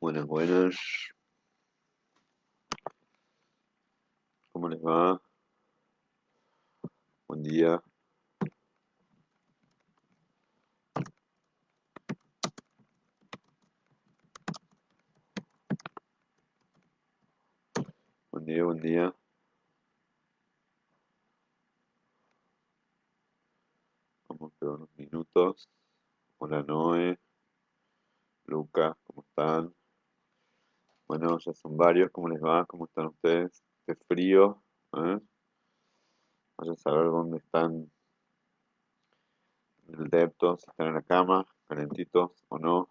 Buenas, buenas. ¿Cómo les va? Buen día. Buen día, buen día. Vamos a quedar unos minutos. Hola, Noé, Lucas, ¿cómo están? Bueno, ya son varios. ¿Cómo les va? ¿Cómo están ustedes? Qué frío, ¿eh? Vaya a saber dónde están en el depto, si están en la cama, calentitos o no,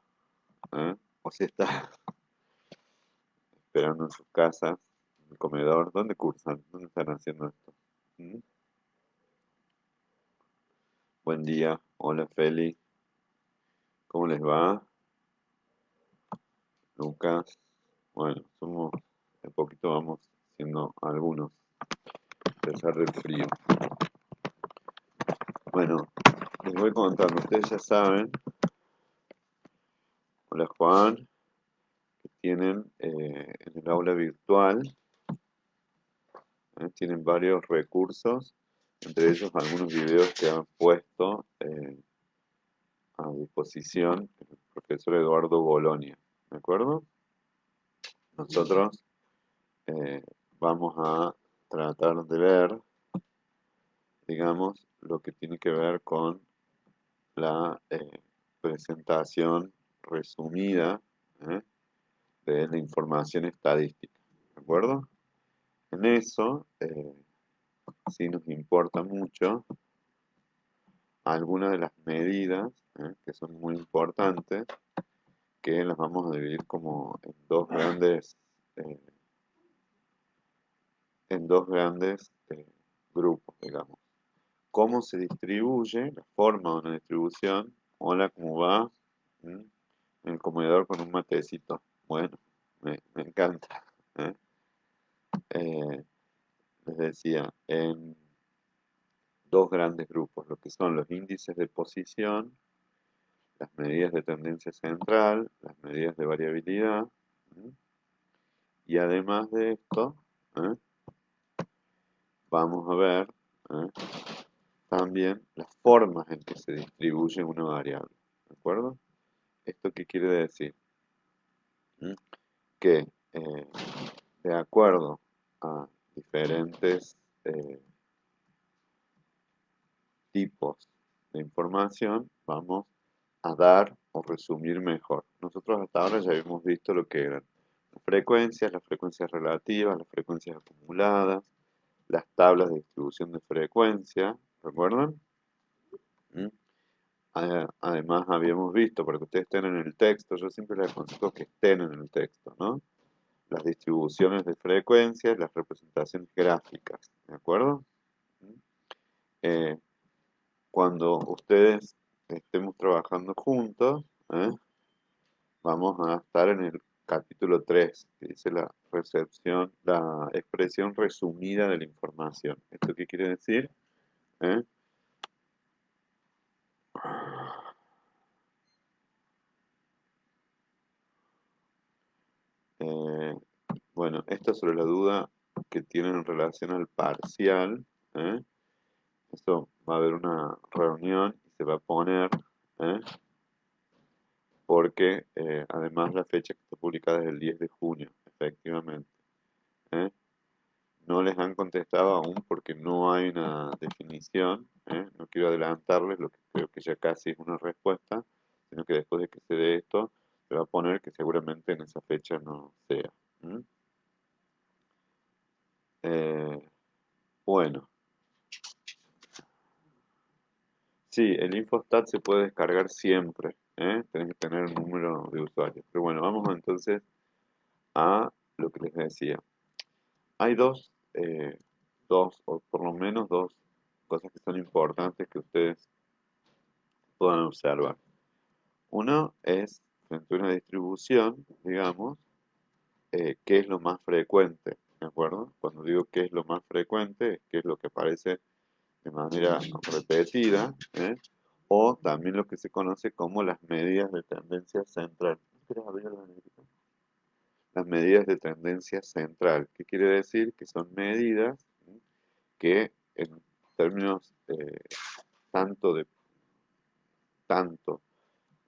¿eh? O si están esperando en sus casas, en el comedor. ¿Dónde cursan? ¿Dónde están haciendo esto? ¿Mm? Buen día. Hola, Feli. ¿Cómo les va? Lucas. Bueno, somos, de poquito vamos siendo algunos, a pesar del frío. Bueno, les voy contando, ustedes ya saben, hola Juan, que tienen en el aula virtual, tienen varios recursos, entre ellos algunos videos que han puesto a disposición el profesor Eduardo Bolonia, ¿de acuerdo? Nosotros eh, vamos a tratar de ver, digamos, lo que tiene que ver con la presentación resumida, ¿eh? De la información estadística, ¿de acuerdo? En eso sí nos importa mucho algunas de las medidas, que son muy importantes, que las vamos a dividir como eh, en dos grandes grupos, digamos. Cómo se distribuye, la forma de una distribución. Hola, ¿cómo va? ¿Mm? En el comedor con un matecito. Bueno, me encanta. ¿Eh? Eh, Les decía, en dos grandes grupos, lo que son los índices de posición, las medidas de tendencia central, las medidas de variabilidad, ¿sí? Y además de esto, ¿eh? Vamos a ver, ¿eh? También las formas en que se distribuye una variable, ¿de acuerdo? ¿Esto qué quiere decir? ¿Mm? Que de acuerdo a diferentes tipos de información, vamos a dar o resumir mejor. Nosotros hasta ahora ya hemos visto lo que eran las frecuencias relativas, las frecuencias acumuladas, las tablas de distribución de frecuencia, ¿recuerdan? ¿Mm? Además habíamos visto, para que ustedes estén en el texto, yo siempre les aconsejo que estén en el texto, ¿no? Las distribuciones de frecuencias, las representaciones gráficas, ¿de acuerdo? ¿Mm? Eh, Cuando ustedes estemos trabajando juntos, ¿eh? Vamos a estar en el capítulo 3, que dice la expresión resumida de la información. ¿Esto qué quiere decir? ¿Eh? Eh, bueno, esto sobre la duda que tienen en relación al parcial. ¿Eh? Esto va a haber una reunión y se va a poner, ¿eh? Porque además la fecha que está publicada es el 10 de junio, efectivamente. ¿Eh? No les han contestado aún porque no hay una definición, ¿eh? No quiero adelantarles lo que creo que ya casi es una respuesta, sino que después de que se dé esto, se va a poner que seguramente en esa fecha no sea. ¿M? Eh, bueno, sí, el Infostat se puede descargar siempre, ¿eh? Tenés que tener el número de usuario. Pero bueno, vamos entonces a lo que les decía. Hay dos, o por lo menos dos cosas que son importantes que ustedes puedan observar. Uno es, frente a una distribución, digamos, qué es lo más frecuente, ¿de acuerdo? Cuando digo qué es lo más frecuente, es qué es lo que aparece de manera repetida, ¿eh? O también lo que se conoce como las medidas de tendencia central. ¿Quieres abrir la negrita? las medidas de tendencia central. ¿Qué quiere decir? Que son medidas que en términos tanto de tanto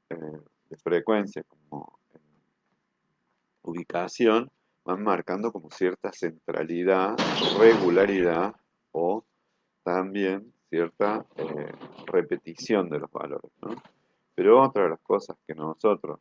de frecuencia como en ubicación van marcando como cierta centralidad, regularidad o también cierta repetición de los valores, ¿no? Pero otra de las cosas que nosotros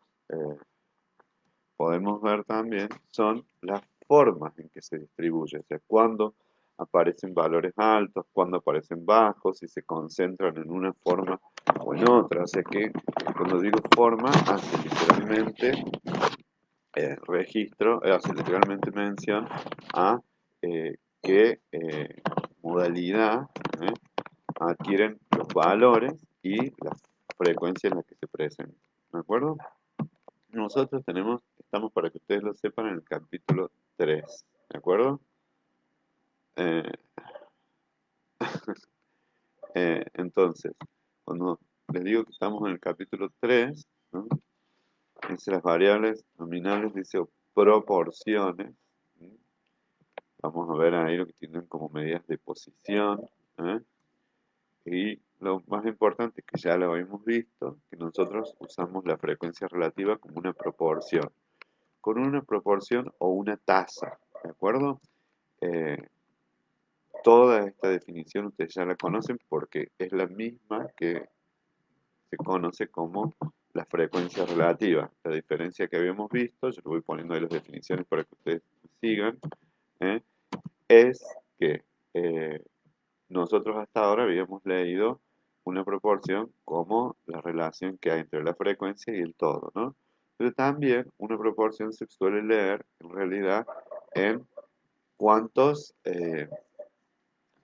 podemos ver también son las formas en que se distribuye, o sea, cuándo aparecen valores altos, cuándo aparecen bajos, si se concentran en una forma o en otra. O sea que cuando digo forma, hace literalmente registro, hace literalmente mención a qué modalidad adquieren los valores y las frecuencias en las que se presentan. ¿De acuerdo? Nosotros estamos para que ustedes lo sepan en el capítulo 3, ¿de acuerdo? Eh, entonces, cuando les digo que estamos en el capítulo 3, ¿no? Dice las variables nominales, dice o proporciones. ¿Sí? Vamos a ver ahí lo que tienen como medidas de posición. ¿Eh? Y lo más importante, que ya lo habíamos visto, que nosotros usamos la frecuencia relativa como una proporción, con una proporción o una tasa, ¿de acuerdo? Eh, Toda esta definición ustedes ya la conocen porque es la misma que se conoce como la frecuencia relativa. La diferencia que habíamos visto, yo le voy poniendo ahí las definiciones para que ustedes sigan, ¿eh? Es que nosotros hasta ahora habíamos leído una proporción como la relación que hay entre la frecuencia y el todo, ¿no? Pero también una proporción se suele leer en realidad en cuántos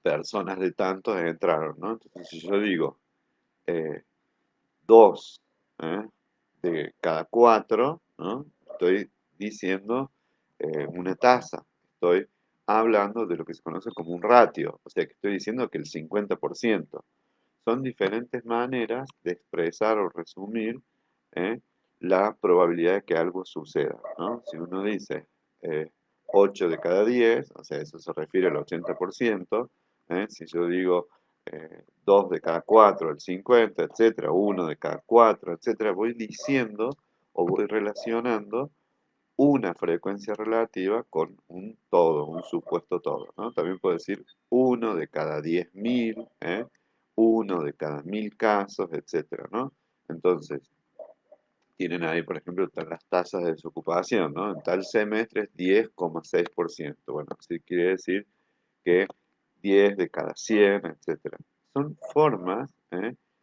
personas de tantos entraron, ¿no? Entonces, si yo digo 2 de cada 4, ¿no? Estoy diciendo una tasa, estoy hablando de lo que se conoce como un ratio, o sea que estoy diciendo que el 50%. Son diferentes maneras de expresar o resumir ¿eh? la probabilidad de que algo suceda, ¿no? Si uno dice 8 de cada 10, o sea, eso se refiere al 80%, si yo digo 2 de cada 4, el 50, etcétera, 1 de cada 4, etcétera, voy diciendo o voy relacionando una frecuencia relativa con un todo, un supuesto todo, ¿no? También puedo decir 1 de cada 10.000, 1 de cada 1.000 casos, etcétera, ¿no? Entonces, tienen ahí, por ejemplo, las tasas de desocupación, ¿no? En tal semestre es 10,6%. Bueno, así quiere decir que 10 de cada 100, etcétera. Son formas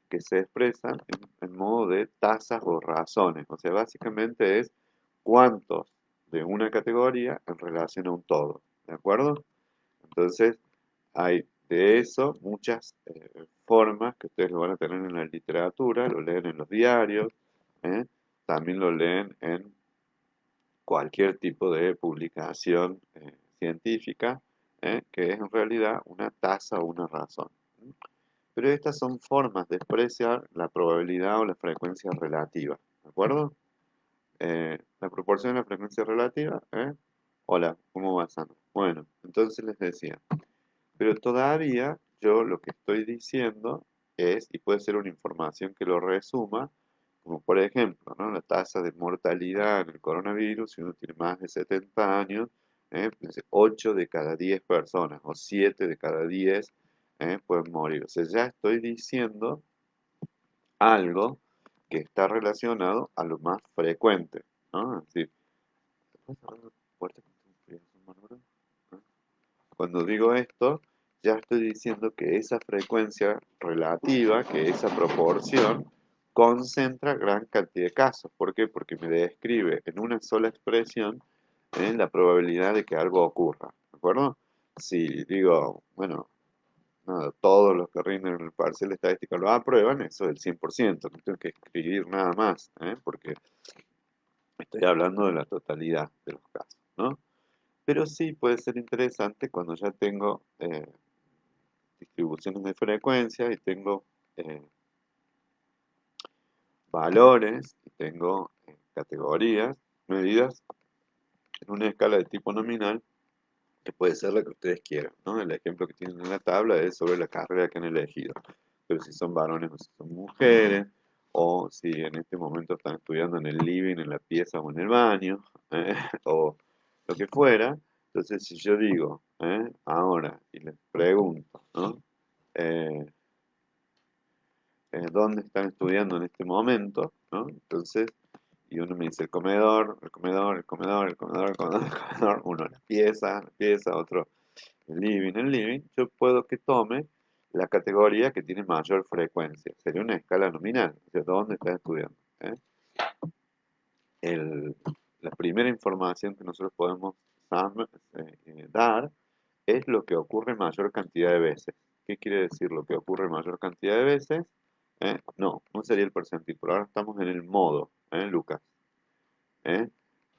que se expresan en modo de tasas o razones. O sea, básicamente es cuántos de una categoría en relación a un todo. ¿De acuerdo? Entonces, hay de eso muchas formas que ustedes lo van a tener en la literatura, lo leen en los diarios, ¿eh? También lo leen en cualquier tipo de publicación científica, que es en realidad una tasa o una razón. Pero estas son formas de expresar la probabilidad o la frecuencia relativa. ¿De acuerdo? La proporción de la frecuencia relativa. Hola, ¿cómo va, Sandra? Bueno, entonces les decía, pero todavía yo lo que estoy diciendo es, y puede ser una información que lo resuma, como por ejemplo, ¿no? La tasa de mortalidad en el coronavirus, si uno tiene más de 70 años, pues 8 de cada 10 personas o 7 de cada 10 pueden morir. O sea, ya estoy diciendo algo que está relacionado a lo más frecuente, ¿no? Es decir, ¿puedes cerrar la puerta con tu friazo, Manuela? ¿Ah? Cuando digo esto, ya estoy diciendo que esa frecuencia relativa, que esa proporción, concentra gran cantidad de casos. ¿Por qué? Porque me describe en una sola expresión la probabilidad de que algo ocurra. ¿De acuerdo? Si digo, bueno, nada, todos los que rinden el parcial de estadística lo aprueban, eso es el 100%. No tengo que escribir nada más, porque estoy hablando de la totalidad de los casos, ¿no? Pero sí puede ser interesante cuando ya tengo distribuciones de frecuencia y tengo eh, valores y tengo categorías, medidas en una escala de tipo nominal, que puede ser la que ustedes quieran, ¿no? El ejemplo que tienen en la tabla es sobre la carrera que han elegido, pero si son varones o si son mujeres, o si en este momento están estudiando en el living, en la pieza o en el baño, ¿eh? O lo que fuera. Entonces, si yo digo, ahora, y les pregunto, ¿no? Eh, ¿Dónde están estudiando en este momento? ¿No? Entonces, y uno me dice el comedor, el comedor, el comedor, el comedor, el comedor, el comedor, uno la pieza, otro el living, yo puedo que tome la categoría que tiene mayor frecuencia. Sería una escala nominal, o sea, ¿dónde estás estudiando? ¿Eh? El- la primera información que nosotros podemos dar es lo que ocurre mayor cantidad de veces. ¿Qué quiere decir lo que ocurre mayor cantidad de veces? No, no sería el percentil, pero ahora estamos en el modo, Lucas. ¿Eh?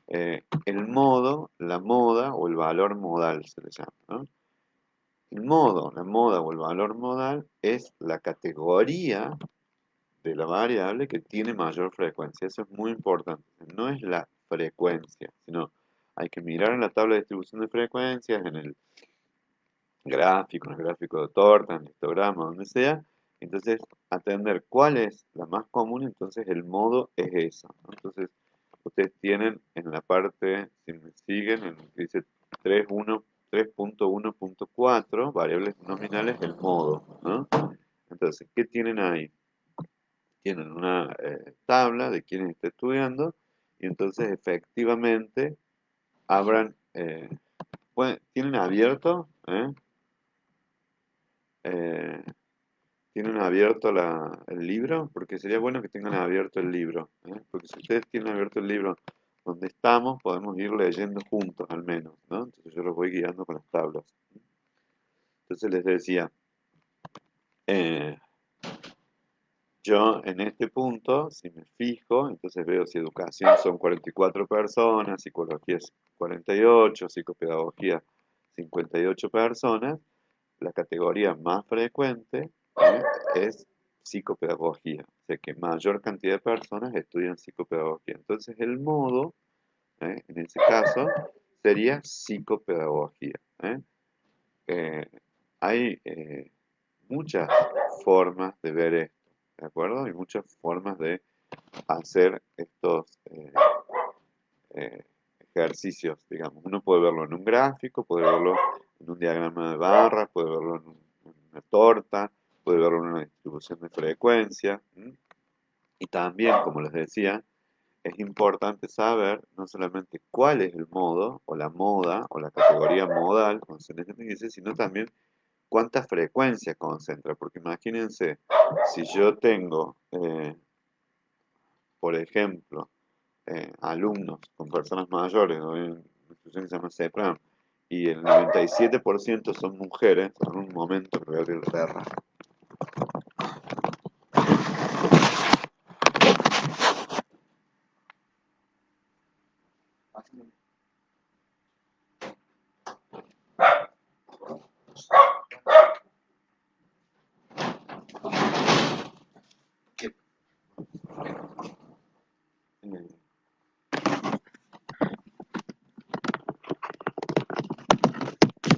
El modo, la moda o el valor modal se le llama, ¿no? El modo, la moda o el valor modal es la categoría de la variable que tiene mayor frecuencia. Eso es muy importante. No es la frecuencia, sino hay que mirar en la tabla de distribución de frecuencias, en el gráfico, en el gráfico de torta, en el histograma, donde sea. Entonces, atender cuál es la más común, entonces el modo es esa, ¿no? Entonces, ustedes tienen en la parte, si me siguen, en el que dice 3.1.4, variables nominales, el modo, ¿no? Entonces, ¿qué tienen ahí? Tienen una tabla de quienes está estudiando y entonces efectivamente abran, tienen abierto, Eh, ¿tienen abierto el libro? Porque sería bueno que tengan abierto el libro, ¿eh? Porque si ustedes tienen abierto el libro donde estamos, podemos ir leyendo juntos al menos, ¿no? Entonces yo los voy guiando con las tablas. Entonces les decía, eh, yo en este punto, si me fijo, entonces veo si educación son 44 personas, psicología es 48, psicopedagogía 58 personas, la categoría más frecuente, es psicopedagogía, o sea que mayor cantidad de personas estudian psicopedagogía. Entonces el modo, en ese caso, sería psicopedagogía. ¿Eh? Eh, hay muchas formas de ver esto, ¿de acuerdo? Hay muchas formas de hacer estos eh, ejercicios, digamos. Uno puede verlo en un gráfico, puede verlo en un diagrama de barras, puede verlo en una torta, puede verlo en una distribución de frecuencia. Y también, como les decía, es importante saber no solamente cuál es el modo, o la moda, o la categoría modal, como se les dice, sino también cuánta frecuencia concentra. Porque imagínense, si yo tengo, por ejemplo, alumnos con personas mayores, ¿no? En una institución que se llama CEPRAM, y el 97% son mujeres, en un momento que voy a abrir la terra.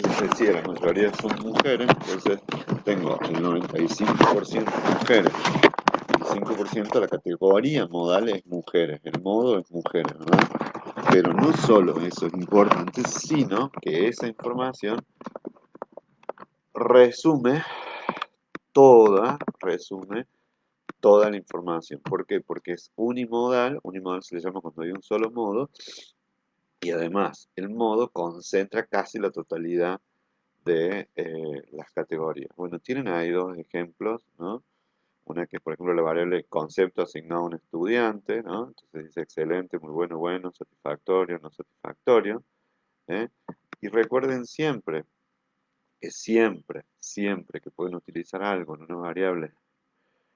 Les decía, la mayoría son mujeres, entonces tengo el 95% mujeres, el 5% la categoría modal es mujeres, el modo es mujeres, ¿verdad? Pero no solo eso es importante, sino que esa información resume resume toda la información. ¿Por qué? Porque es unimodal se le llama cuando hay un solo modo, y además el modo concentra casi la totalidad de las categorías. Bueno, tienen ahí dos ejemplos, ¿no? Una que es, por ejemplo, la variable concepto asignado a un estudiante, ¿no? Entonces dice excelente, muy bueno, bueno, satisfactorio, no satisfactorio, ¿eh? Y recuerden siempre que siempre que pueden utilizar algo en una variable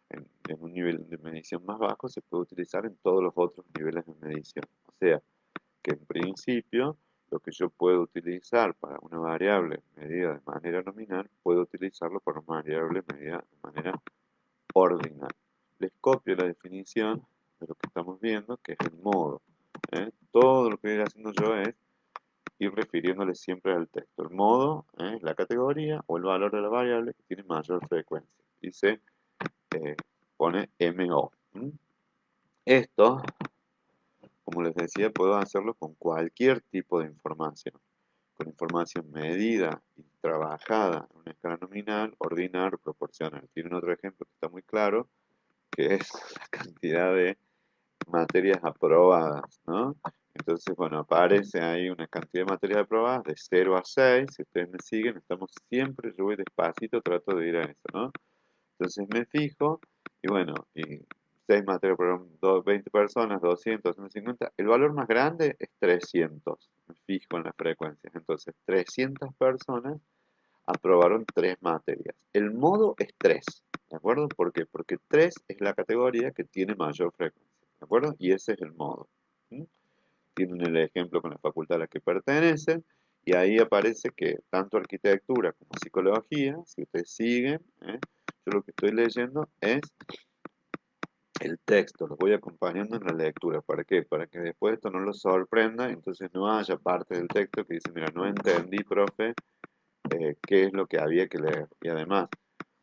en un nivel de medición más bajo, se puede utilizar en todos los otros niveles de medición. O sea, que en principio lo que yo puedo utilizar para una variable medida de manera nominal, puedo utilizarlo para una variable medida de manera ordinal. Les copio la definición de lo que estamos viendo, que es el modo. Todo lo que voy a ir haciendo yo es ir refiriéndole siempre al texto. El modo es la categoría o el valor de la variable que tiene mayor frecuencia. Y se pone MO. Esto, como les decía, puedo hacerlo con cualquier tipo de información. Con información medida y trabajada en una escala nominal, ordinal o proporcional. Tienen otro ejemplo que está muy claro, que es la cantidad de materias aprobadas, ¿no? Entonces, bueno, aparece ahí una cantidad de materias aprobadas de 0 a 6. Si ustedes me siguen, estamos siempre, yo voy despacito, trato de ir a eso, ¿no? Entonces me fijo, y bueno, y 6 materias aprobadas, 20 personas, 200, 250. El valor más grande es 300. Me fijo en las frecuencias. Entonces, 300 personas aprobaron 3 materias. El modo es 3, ¿de acuerdo? ¿Por qué? Porque 3 es la categoría que tiene mayor frecuencia, ¿de acuerdo? Y ese es el modo. ¿Sí? Tienen el ejemplo con la facultad a la que pertenecen, y ahí aparece que tanto arquitectura como psicología, si ustedes siguen, yo lo que estoy leyendo es el texto, los voy acompañando en la lectura. ¿Para qué? Para que después esto no los sorprenda, entonces no haya parte del texto que dice, mira, no entendí, profe, qué es lo que había que leer. Y además,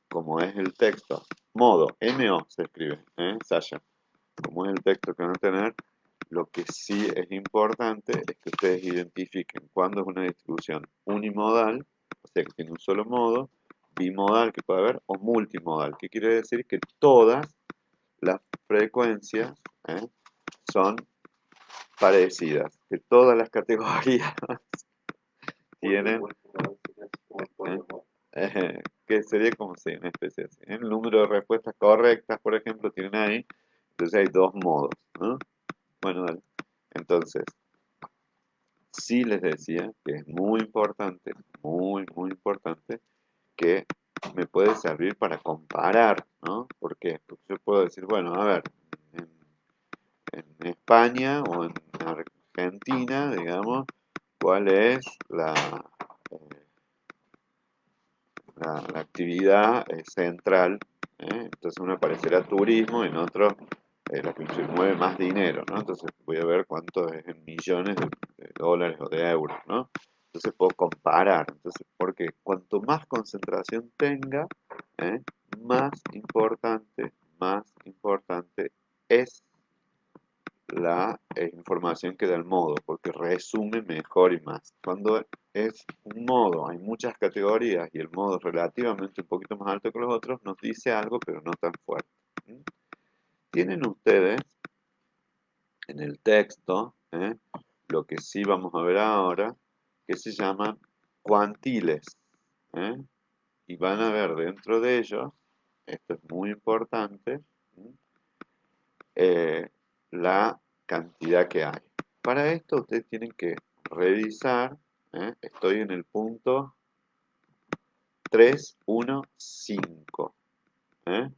como es el texto, modo, MO se escribe, Sasha, como es el texto que van a tener, lo que sí es importante es que ustedes identifiquen cuándo es una distribución unimodal, o sea que tiene un solo modo, bimodal que puede haber, o multimodal, que quiere decir que todas las frecuencias son parecidas, que todas las categorías tienen, que sería como si una especie así. El número de respuestas correctas, por ejemplo, tienen ahí, entonces hay dos modos, ¿no? Bueno, dale. Entonces, sí les decía que es muy importante, que me puede servir para comparar, ¿no? ¿Por qué? Porque yo puedo decir, bueno, a ver, en España o en Argentina, digamos, cuál es eh, la actividad central, entonces uno aparecerá turismo, en otro la que se mueve más dinero, ¿no? Entonces voy a ver cuánto es en millones de dólares o de euros, ¿no? Entonces puedo comparar, entonces, porque cuanto más concentración tenga, ¿eh? más importante es la información que da el modo, porque resume mejor y más. Cuando es un modo, hay muchas categorías y el modo es relativamente un poquito más alto que los otros, nos dice algo, pero no tan fuerte. Tienen ustedes en el texto lo que sí vamos a ver ahora, que se llaman cuantiles. ¿eh? Y van a ver dentro de ellos, esto es muy importante, la cantidad que hay. Para esto ustedes tienen que revisar, estoy en el punto 315. ¿eh?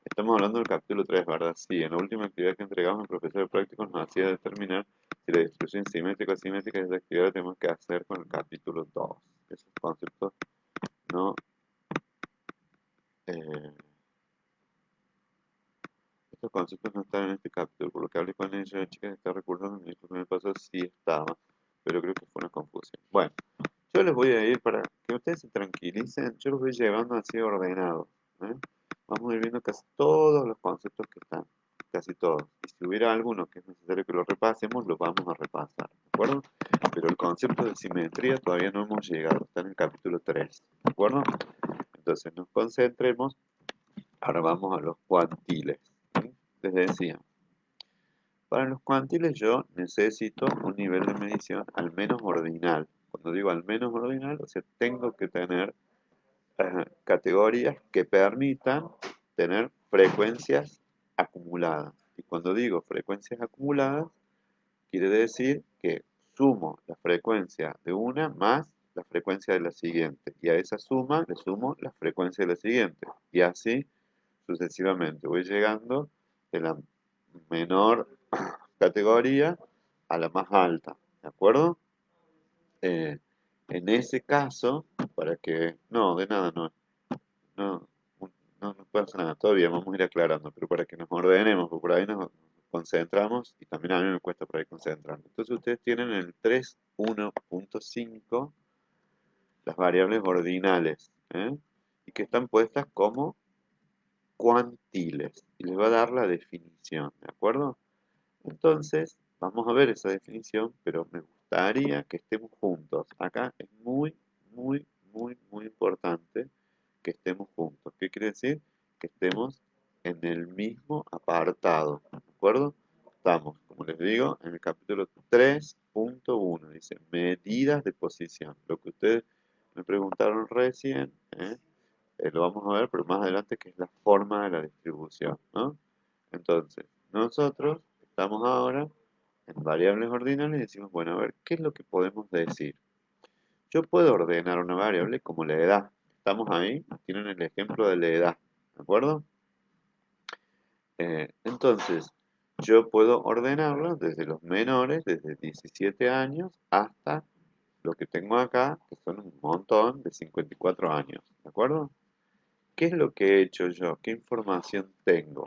Estamos hablando del capítulo 3, ¿verdad? Sí, en la última actividad que entregamos, el profesor de prácticos nos hacía determinar si la distribución simétrica o asimétrica de esa actividad la tenemos que hacer con el capítulo 2. Esos conceptos no... eh, estos conceptos no están en este capítulo, por lo que hablé con ella, la chica que está recordando, me dijo que me pasó, sí estaba, pero creo que fue una confusión. Bueno, yo les voy a ir para que ustedes se tranquilicen, yo los voy llevando así ordenados. ¿eh? Vamos a ir viendo casi todos los conceptos que están, casi todos. Y si hubiera alguno que es necesario que lo repasemos, lo vamos a repasar, ¿de acuerdo? Pero el concepto de simetría todavía no hemos llegado, está en el capítulo 3, ¿de acuerdo? Entonces nos concentremos, ahora vamos a los cuantiles. ¿sí? Les decía, para los cuantiles yo necesito un nivel de medición al menos ordinal. Cuando digo al menos ordinal, o sea, tengo que tener categorías que permitan tener frecuencias acumuladas. Y cuando digo frecuencias acumuladas, quiere decir que sumo la frecuencia de una más la frecuencia de la siguiente. Y a esa suma le sumo la frecuencia de la siguiente. Y así sucesivamente. Voy llegando de la menor categoría a la más alta. ¿De acuerdo? En ese caso, para que... No, de nada, no. No, no pasa nada, todavía vamos a ir aclarando, pero para que nos ordenemos, porque por ahí nos concentramos, y también a mí me cuesta por ahí concentrarme. Entonces ustedes tienen el 3.1.5 las variables ordinales, ¿eh? Y que están puestas como cuantiles. Y les va a dar la definición, ¿de acuerdo? Entonces, vamos a ver esa definición, pero me gustaría que estemos juntos. Acá es muy, muy, muy, muy importante que estemos juntos. ¿Qué quiere decir? Que estemos en el mismo apartado, ¿de acuerdo? Estamos, como les digo, en el capítulo 3.1. Dice medidas de posición. Lo que ustedes me preguntaron recién, lo vamos a ver, pero más adelante, que es la forma de la distribución, ¿no? Entonces, nosotros estamos ahora en variables ordinales y decimos, bueno, a ver, ¿qué es lo que podemos decir? Yo puedo ordenar una variable como la edad. Estamos ahí, tienen el ejemplo de la edad, ¿de acuerdo? Entonces, yo puedo ordenarlo desde los menores, desde 17 años, hasta lo que tengo acá, que son un montón de 54 años, ¿de acuerdo? ¿Qué es lo que he hecho yo? ¿Qué información tengo?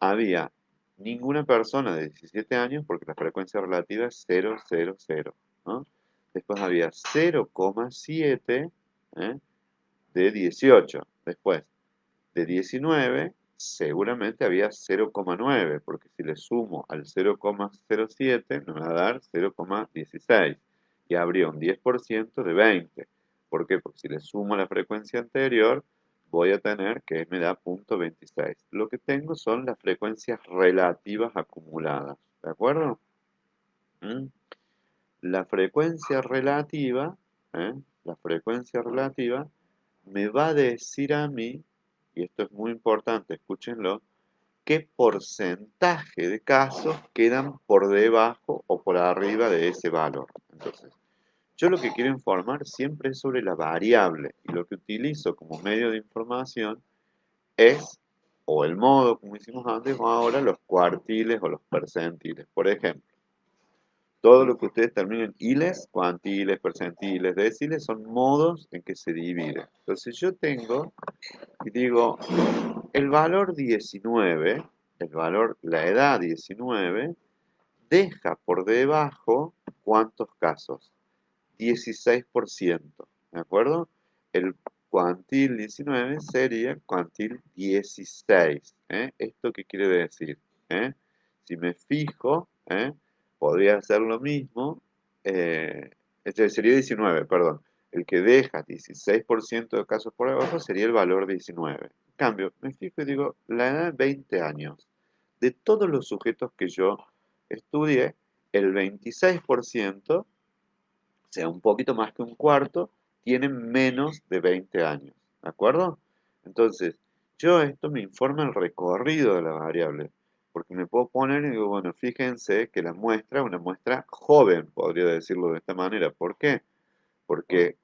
Había ninguna persona de 17 años porque la frecuencia relativa es 0,00, ¿no? Después había 0,7, ¿eh? de 18. Después de 19 seguramente había 0,9 porque si le sumo al 0,07 me va a dar 0,16 y habría un 10% de 20. ¿Por qué? Porque si le sumo la frecuencia anterior voy a tener que me da 0,26. Lo que tengo son las frecuencias relativas acumuladas, ¿de acuerdo? ¿Mm? La frecuencia relativa, ¿eh? La frecuencia relativa me va a decir a mí, y esto es muy importante, escúchenlo, qué porcentaje de casos quedan por debajo o por arriba de ese valor. Entonces, yo lo que quiero informar siempre es sobre la variable y lo que utilizo como medio de información es o el modo, como hicimos antes, o ahora los cuartiles o los percentiles. Por ejemplo, todo lo que ustedes terminen iles, cuantiles, percentiles, deciles, son modos en que se divide. Entonces yo tengo y digo, el valor 19, la edad 19, deja por debajo, ¿cuántos casos? 16%, ¿de acuerdo? El cuantil 19 sería cuantil 16, ¿eh? ¿Esto qué quiere decir? ¿Eh? Si me fijo, podría hacer lo mismo, este sería 19, perdón. El que deja 16% de casos por debajo sería el valor 19. En cambio, me fijo y digo, la edad 20 años. De todos los sujetos que yo estudié, el 26%, o sea, un poquito más que un cuarto, tienen menos de 20 años, ¿de acuerdo? Entonces, yo esto me informa el recorrido de la variable, porque me puedo poner y digo, bueno, fíjense que la muestra es una muestra joven, podría decirlo de esta manera. ¿Por qué? Porque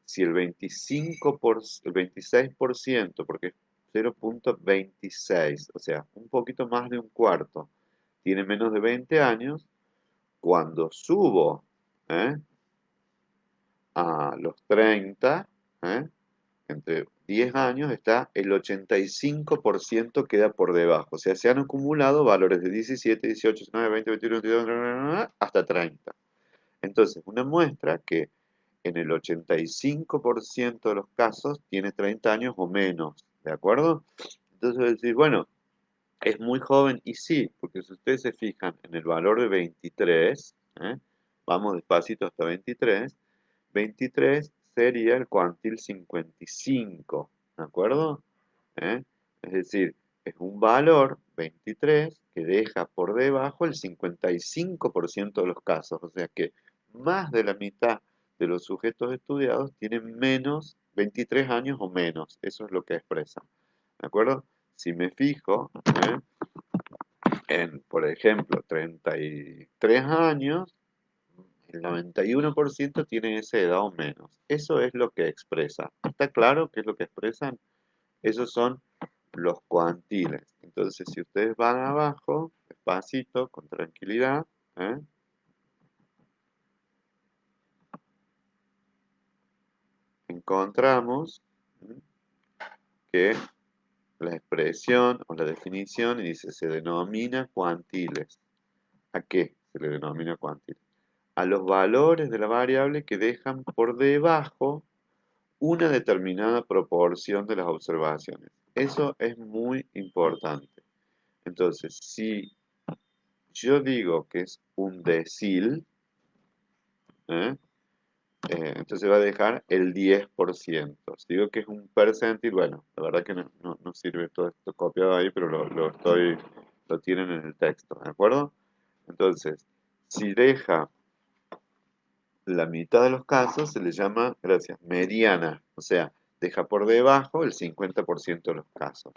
si el 26%, porque es 0,26, o sea, un poquito más de un cuarto, tiene menos de 20 años, cuando subo, ¿eh? a los 30, ¿eh? Entre 10 años está el 85% queda por debajo. O sea, se han acumulado valores de 17, 18, 19, 20, 21, 22, hasta 30. Entonces, una muestra que en el 85% de los casos tiene 30 años o menos, ¿de acuerdo? Entonces, decir, bueno, es muy joven y sí, porque si ustedes se fijan en el valor de 23, vamos despacito hasta 23, 23 sería el cuantil 55, ¿de acuerdo? ¿Eh? Es decir, es un valor 23 que deja por debajo el 55% de los casos, o sea que más de la mitad de los sujetos estudiados tienen menos 23 años o menos, eso es lo que expresan, ¿de acuerdo? Si me fijo en, por ejemplo, 33 años, el 91% tiene esa edad o menos. Eso es lo que expresa. ¿Está claro qué es lo que expresan? Esos son los cuantiles. Entonces, si ustedes van abajo, despacito, con tranquilidad, encontramos que la expresión o la definición y dice, se denomina cuantiles. ¿A qué se le denomina cuantiles? A los valores de la variable que dejan por debajo una determinada proporción de las observaciones. Eso es muy importante. Entonces, si yo digo que es un decil, ¿eh? Entonces va a dejar el 10%. Si digo que es un percentil, bueno, la verdad que no sirve todo esto copiado ahí, pero lo tienen en el texto, ¿de acuerdo? Entonces, si deja la mitad de los casos, se le llama, gracias, mediana, o sea, deja por debajo el 50% de los casos.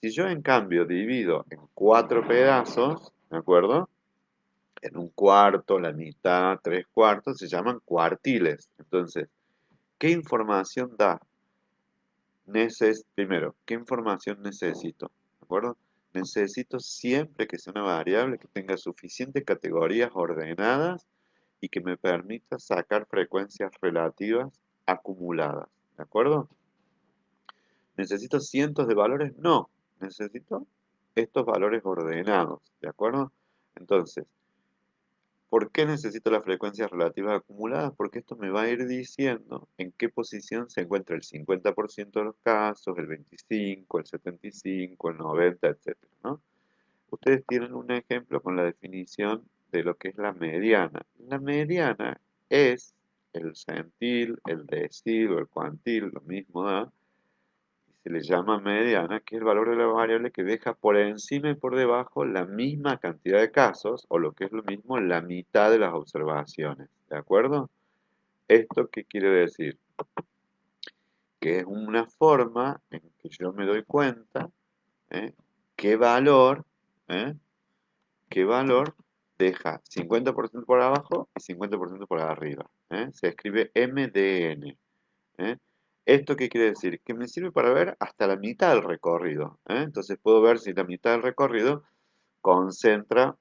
Si yo en cambio divido en 4 pedazos, ¿de acuerdo? En un cuarto, la mitad, 3 cuartos, se llaman cuartiles. Entonces, ¿qué información da? Primero, ¿qué información necesito? ¿De acuerdo? Necesito siempre que sea una variable que tenga suficientes categorías ordenadas y que me permita sacar frecuencias relativas acumuladas. ¿De acuerdo? ¿Necesito cientos de valores? No, necesito estos valores ordenados. ¿De acuerdo? Entonces, ¿por qué necesito las frecuencias relativas acumuladas? Porque esto me va a ir diciendo en qué posición se encuentra el 50% de los casos, el 25%, el 75%, el 90%, etc., ¿no? Ustedes tienen un ejemplo con la definición de lo que es la mediana. La mediana es el centil, el decil o el cuantil, lo mismo da, y se le llama mediana, que es el valor de la variable que deja por encima y por debajo la misma cantidad de casos, o lo que es lo mismo, la mitad de las observaciones. ¿De acuerdo? ¿Esto qué quiere decir? Que es una forma en que yo me doy cuenta, ¿eh? qué valor, ¿eh? qué valor deja 50% por abajo y 50% por arriba. Se escribe MDN. ¿eh? ¿Esto qué quiere decir? Que me sirve para ver hasta la mitad del recorrido. Entonces puedo ver si la mitad del recorrido concentra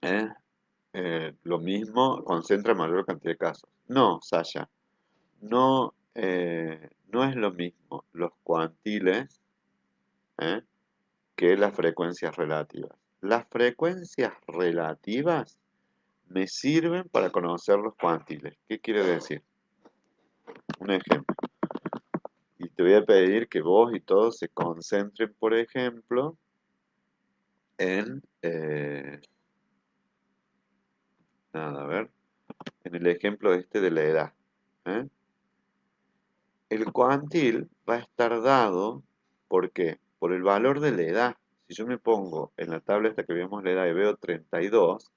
¿eh? Lo mismo, concentra mayor cantidad de casos. No, Sasha, no es lo mismo los cuantiles ¿eh? que las frecuencias relativas. Las frecuencias relativas me sirven para conocer los cuantiles. ¿Qué quiere decir? Un ejemplo. Y te voy a pedir que vos y todos se concentren, por ejemplo, nada, a ver, en el ejemplo este de la edad. ¿eh? El cuantil va a estar dado, ¿por qué? Por el valor de la edad. Si yo me pongo en la tabla esta que vemos la edad y veo 32,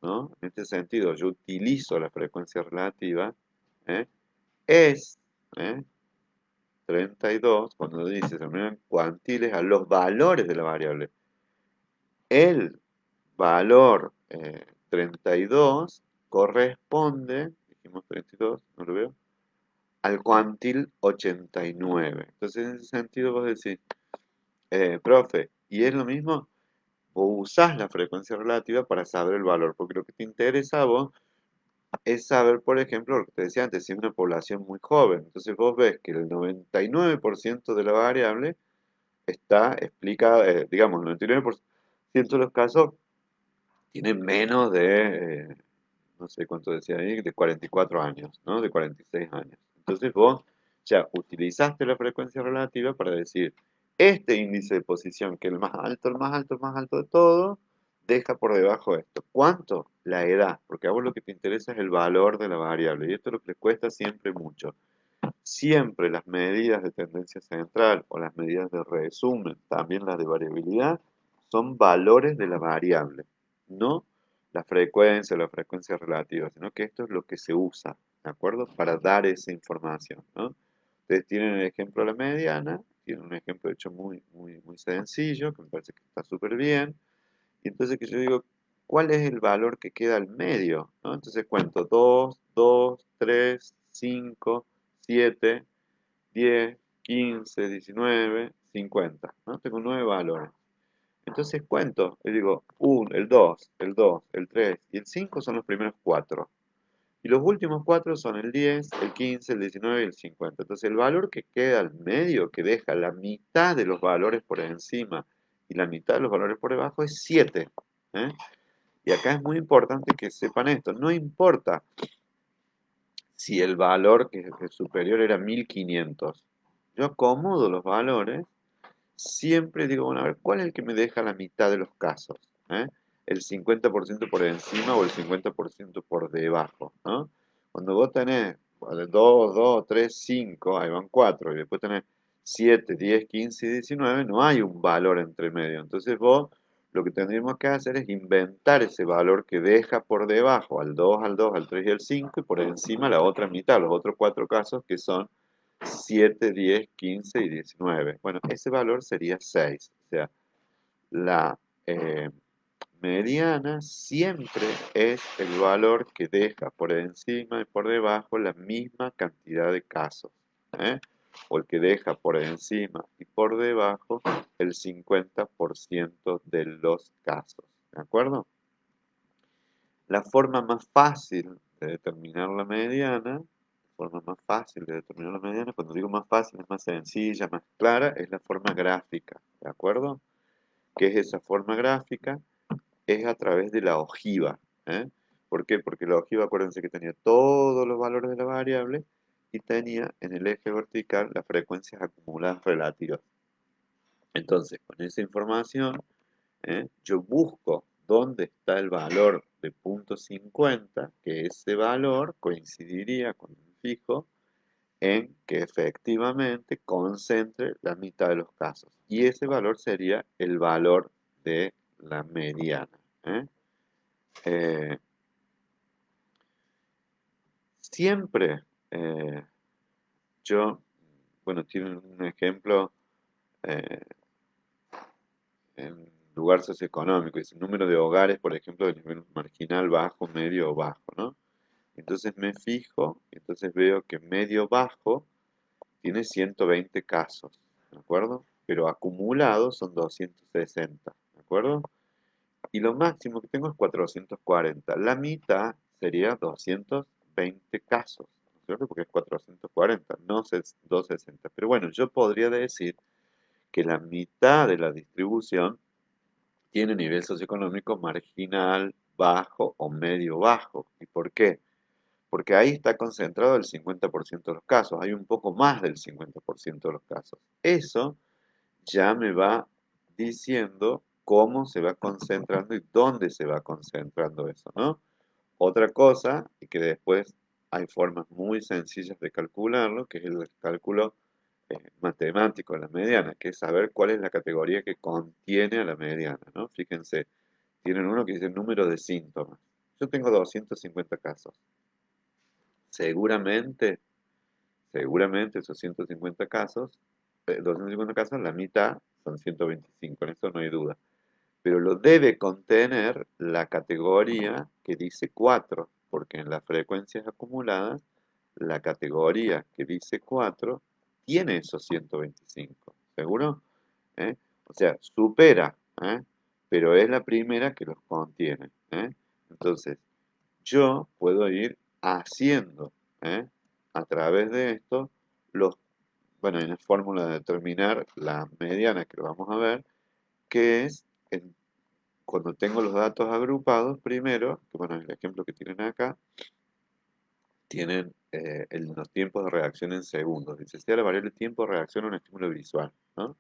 ¿no? En este sentido, yo utilizo la frecuencia relativa, ¿eh? es ¿eh? 32, cuando dice, se denominan cuantiles a los valores de la variable. El valor 32 corresponde, dijimos 32, no lo veo, al cuantil 89. Entonces, en ese sentido, vos decís, profe, ¿y es lo mismo? Vos usás la frecuencia relativa para saber el valor, porque lo que te interesa a vos es saber, por ejemplo, lo que te decía antes, si es una población muy joven. Entonces vos ves que el 99% de la variable está explicada, digamos, el 99% de los casos tienen menos de, no sé cuánto decía ahí, de 44 años, ¿no? De 46 años. Entonces vos ya utilizaste la frecuencia relativa para decir, este índice de posición, que es el más alto, el más alto, el más alto de todo, deja por debajo esto. ¿Cuánto? La edad, porque a vos lo que te interesa es el valor de la variable, y esto es lo que les cuesta siempre mucho. Siempre las medidas de tendencia central o las medidas de resumen, también las de variabilidad, son valores de la variable, no la frecuencia relativa, sino que esto es lo que se usa, ¿de acuerdo? Para dar esa información, ¿no? Ustedes tienen el ejemplo de la mediana, tienen un ejemplo de hecho muy, muy, muy sencillo, que me parece que está súper bien, y entonces que yo digo, ¿cuál es el valor que queda al medio? ¿no? Entonces cuento 2, 2, 3, 5, 7, 10, 15, 19, 50, ¿no? Tengo 9 valores. Entonces cuento, y digo, el 2, el 3 y el 5 son los primeros 4. Y los últimos 4 son el 10, el 15, el 19 y el 50. Entonces el valor que queda al medio, que deja la mitad de los valores por encima y la mitad de los valores por debajo, es 7. ¿eh? Y acá es muy importante que sepan esto. No importa si el valor que es superior era 1500. Yo acomodo los valores, siempre digo, bueno, a ver, ¿cuál es el que me deja la mitad de los casos? ¿eh? El 50% por encima o el 50% por debajo, ¿no? Cuando vos tenés 2, 2, 3, 5, ahí van 4, y después tenés 7, 10, 15 y 19, no hay un valor entre medio. Entonces vos lo que tendríamos que hacer es inventar ese valor que deja por debajo al 2, al 2, al 3 y al 5, y por encima la otra mitad, los otros 4 casos que son 7, 10, 15 y 19. Bueno, ese valor sería 6. O sea, la mediana siempre es el valor que deja por encima y por debajo la misma cantidad de casos. ¿eh? O el que deja por encima y por debajo el 50% de los casos. ¿De acuerdo? La forma más fácil de determinar la mediana, cuando digo más fácil, es más sencilla, más clara, es la forma gráfica, ¿de acuerdo? ¿Qué es esa forma gráfica? Es a través de la ojiva. ¿eh? ¿Por qué? Porque la ojiva, acuérdense que tenía todos los valores de la variable y tenía en el eje vertical las frecuencias acumuladas relativas. Entonces, con esa información, yo busco dónde está el valor de punto 50, que ese valor coincidiría con un fijo en que efectivamente concentre la mitad de los casos. Y ese valor sería el valor de la mediana. ¿eh? Eh, Siempre yo, bueno, tienen un ejemplo eh, en lugar socioeconómico, es el número de hogares, por ejemplo, de nivel marginal, bajo, medio o bajo, ¿no? Entonces me fijo, entonces veo que medio bajo tiene 120 casos, ¿de acuerdo? Pero acumulados son 260, ¿de acuerdo? Y lo máximo que tengo es 440. La mitad sería 220 casos, ¿no es cierto? Porque es 440, no 260. Pero bueno, yo podría decir que la mitad de la distribución tiene nivel socioeconómico marginal, bajo o medio bajo. ¿Y por qué? Porque ahí está concentrado el 50% de los casos, hay un poco más del 50% de los casos. Eso ya me va diciendo cómo se va concentrando y dónde se va concentrando eso, ¿no? Otra cosa, y que después hay formas muy sencillas de calcularlo, que es el cálculo matemático de la mediana, que es saber cuál es la categoría que contiene a la mediana, ¿no? Fíjense, tienen uno que dice número de síntomas. Yo tengo 250 casos. Seguramente, seguramente esos 150 casos, 250 casos, la mitad son 125, en eso no hay duda. Pero lo debe contener la categoría que dice 4, porque en las frecuencias acumuladas, la categoría que dice 4 tiene esos 125. ¿Seguro? ¿Eh? O sea, supera, pero es la primera que los contiene. Entonces, yo puedo ir haciendo ¿eh? a través de esto los, bueno, hay una fórmula de determinar la mediana que lo vamos a ver, que es cuando tengo los datos agrupados, primero, que bueno, el ejemplo que tienen acá, tienen los tiempos de reacción en segundos. Dice, sea la variable tiempo de reacción a un estímulo visual, ¿no?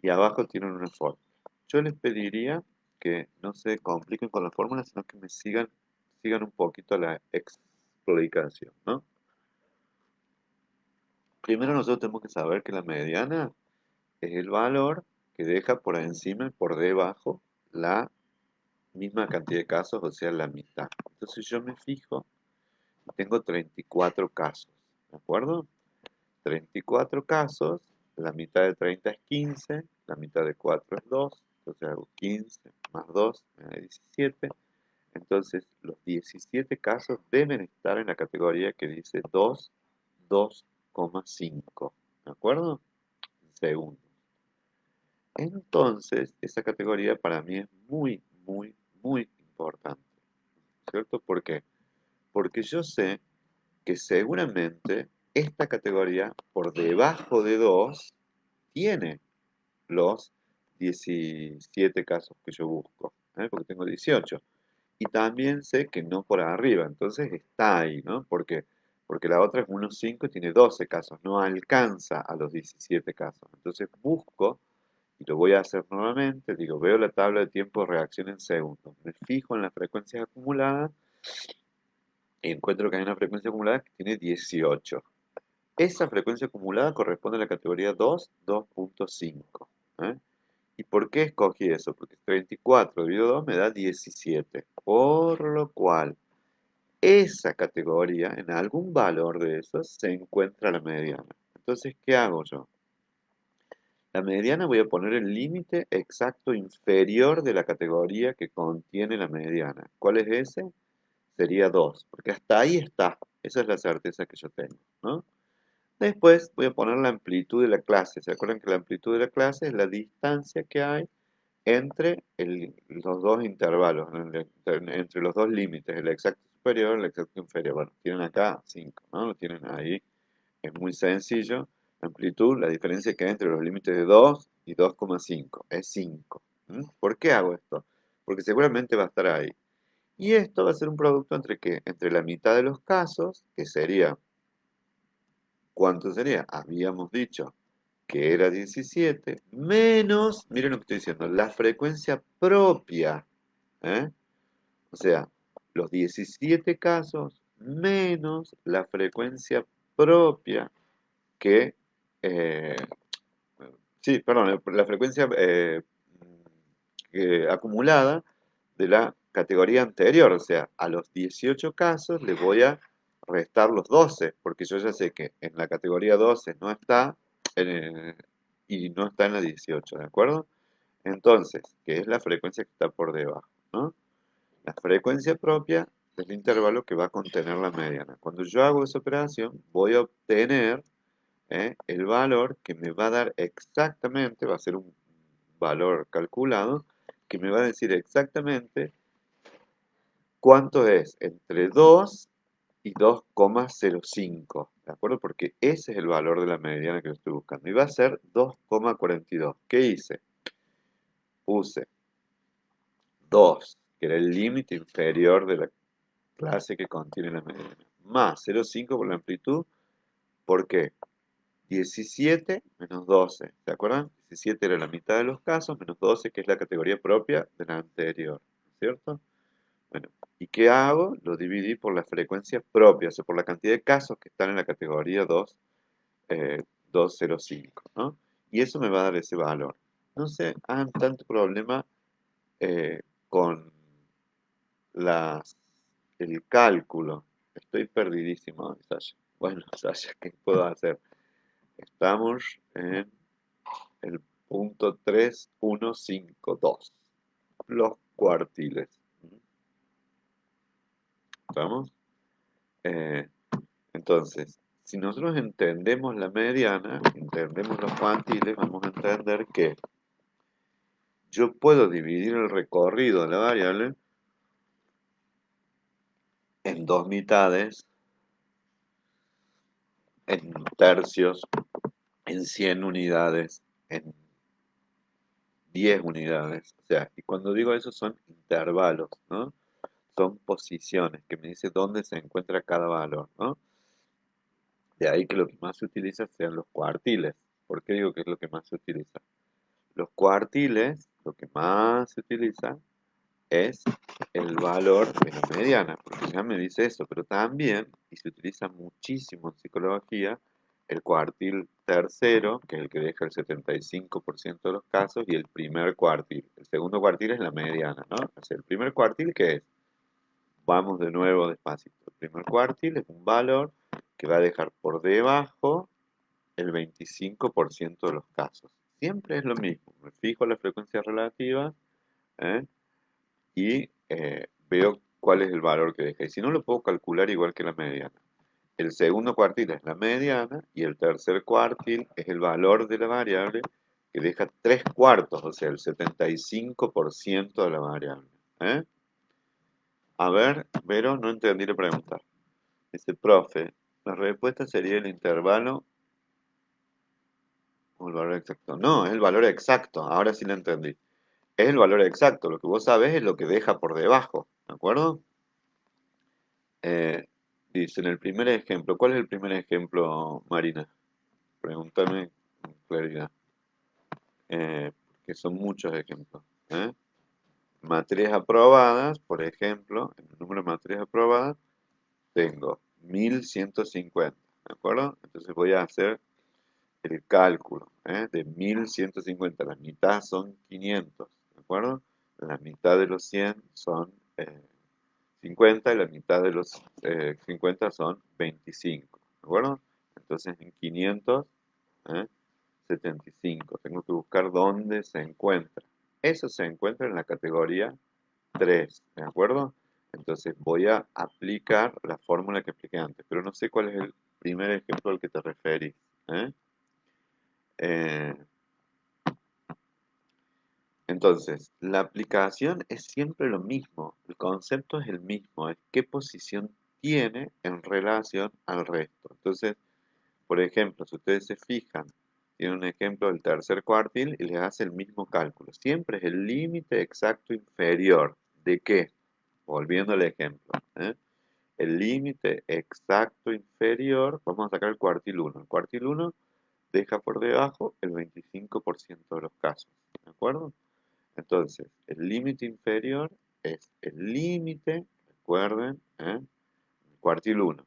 Y abajo tienen una fórmula. Yo les pediría que no se compliquen con la fórmula, sino que me sigan un poquito la explicación, ¿no? Primero nosotros tenemos que saber que la mediana es el valor que deja por encima y por debajo la misma cantidad de casos, o sea, la mitad. Entonces yo me fijo y tengo 34 casos, ¿de acuerdo? 34 casos, la mitad de 30 es 15, la mitad de 4 es 2, entonces hago 15 más 2 me da 17. Entonces los 17 casos deben estar en la categoría que dice 2, 2,5, ¿de acuerdo? Segundos. Entonces, esa categoría para mí es muy, muy, muy importante, ¿cierto? ¿Por qué? Porque yo sé que seguramente esta categoría por debajo de 2 tiene los 17 casos que yo busco, porque tengo 18. Y también sé que no por arriba, entonces está ahí, ¿no? Porque la otra es 1,5 y tiene 12 casos, no alcanza a los 17 casos. Entonces busco, y lo voy a hacer nuevamente, digo, veo la tabla de tiempo de reacción en segundos, me fijo en las frecuencias acumuladas y encuentro que hay una frecuencia acumulada que tiene 18. Esa frecuencia acumulada corresponde a la categoría 2, 2.5. ¿Eh? ¿Y por qué escogí eso? Porque 34 dividido 2 me da 17. Por lo cual, esa categoría, en algún valor de esos, se encuentra la mediana. Entonces, ¿qué hago yo? La mediana voy a poner el límite exacto inferior de la categoría que contiene la mediana. ¿Cuál es ese? Sería 2, porque hasta ahí está. Esa es la certeza que yo tengo, ¿no? Después voy a poner la amplitud de la clase. ¿Se acuerdan que la amplitud de la clase es la distancia que hay entre los dos intervalos, entre los dos límites, el exacto superior y el exacto inferior? Bueno, tienen acá 5, ¿no? Lo tienen ahí. Es muy sencillo. La amplitud, la diferencia que hay entre los límites de 2 y 2,5 es 5. ¿Por qué hago esto? Porque seguramente va a estar ahí. Y esto va a ser un producto entre ¿qué? Entre la mitad de los casos, que sería, ¿cuánto sería? Habíamos dicho que era 17, menos, miren lo que estoy diciendo, la frecuencia propia. ¿eh? O sea, los 17 casos menos la frecuencia propia que, eh, sí, perdón, la frecuencia acumulada de la categoría anterior. O sea, a los 18 casos le voy a restar los 12, porque yo ya sé que en la categoría 12 no está y no está en la 18, ¿de acuerdo? Entonces, ¿qué es la frecuencia que está por debajo? ¿No? La frecuencia propia del intervalo que va a contener la mediana. Cuando yo hago esa operación, voy a obtener el valor que me va a dar exactamente, va a ser un valor calculado, que me va a decir exactamente cuánto es entre 2 y 2,05, ¿de acuerdo? Porque ese es el valor de la mediana que yo estoy buscando. Y va a ser 2,42. ¿Qué hice? Puse 2, que era el límite inferior de la clase que contiene la mediana, más 0,5 por la amplitud. ¿Por qué? 17 menos 12, ¿se acuerdan? 17 era la mitad de los casos, menos 12, que es la categoría propia de la anterior, ¿cierto? Bueno, ¿y qué hago? Lo dividí por la frecuencia propia, o sea, por la cantidad de casos que están en la categoría 2, 205, ¿no? Y eso me va a dar ese valor. No se hagan tanto problema con las, el cálculo. Estoy perdidísimo, Sasha. Bueno, Sasha, ¿qué puedo hacer? Estamos en el punto 3152, los cuartiles. ¿Estamos? Eh, entonces, si nosotros entendemos la mediana, entendemos los cuartiles, vamos a entender que yo puedo dividir el recorrido de la variable en dos mitades, en tercios, en 100 unidades, en 10 unidades. O sea, y cuando digo eso son intervalos, ¿no? Son posiciones que me dice dónde se encuentra cada valor, ¿no? De ahí que lo que más se utiliza sean los cuartiles. ¿Por qué digo que es lo que más se utiliza? Los cuartiles, lo que más se utiliza es el valor de la mediana, porque ya me dice eso, pero también, y se utiliza muchísimo en psicología, el cuartil tercero, que es el que deja el 75% de los casos, y el primer cuartil. El segundo cuartil es la mediana, ¿no? O sea, el primer cuartil, ¿qué es? Vamos de nuevo despacito. El primer cuartil es un valor que va a dejar por debajo el 25% de los casos. Siempre es lo mismo. Me fijo la frecuencia relativa ¿eh? y veo cuál es el valor que deja. Y si no, lo puedo calcular igual que la mediana. El segundo cuartil es la mediana y el tercer cuartil es el valor de la variable que deja 3 cuartos, o sea, el 75% de la variable. ¿eh? A ver, Vero, no entendí la pregunta. Dice, profe, la respuesta sería el intervalo o el valor exacto. No, es el valor exacto. Ahora sí lo entendí. Es el valor exacto. Lo que vos sabés es lo que deja por debajo. ¿De acuerdo? Eh, dice en el primer ejemplo. ¿Cuál es el primer ejemplo, Marina? Pregúntame con claridad. Que son muchos ejemplos. ¿Eh? Materias aprobadas, por ejemplo, en el número de materias aprobadas, tengo 1150. ¿De acuerdo? Entonces voy a hacer el cálculo de 1150. La mitad son 500, ¿de acuerdo? La mitad de los 100 son 50 y la mitad de los 50 son 25, ¿de acuerdo? Entonces en 500, ¿eh? 75. Tengo que buscar dónde se encuentra. Eso se encuentra en la categoría 3, ¿de acuerdo? Entonces voy a aplicar la fórmula que expliqué antes, pero no sé cuál es el primer ejemplo al que te referís. ¿Eh? Eh, entonces, la aplicación es siempre lo mismo, el concepto es el mismo, es qué posición tiene en relación al resto. Entonces, por ejemplo, si ustedes se fijan, tiene un ejemplo del tercer cuartil y les hace el mismo cálculo. Siempre es el límite exacto inferior. ¿De qué? Volviendo al ejemplo. El límite exacto inferior, vamos a sacar el cuartil 1. El cuartil 1 deja por debajo el 25% de los casos. ¿De acuerdo? Entonces, el límite inferior es el límite, recuerden, cuartil 1,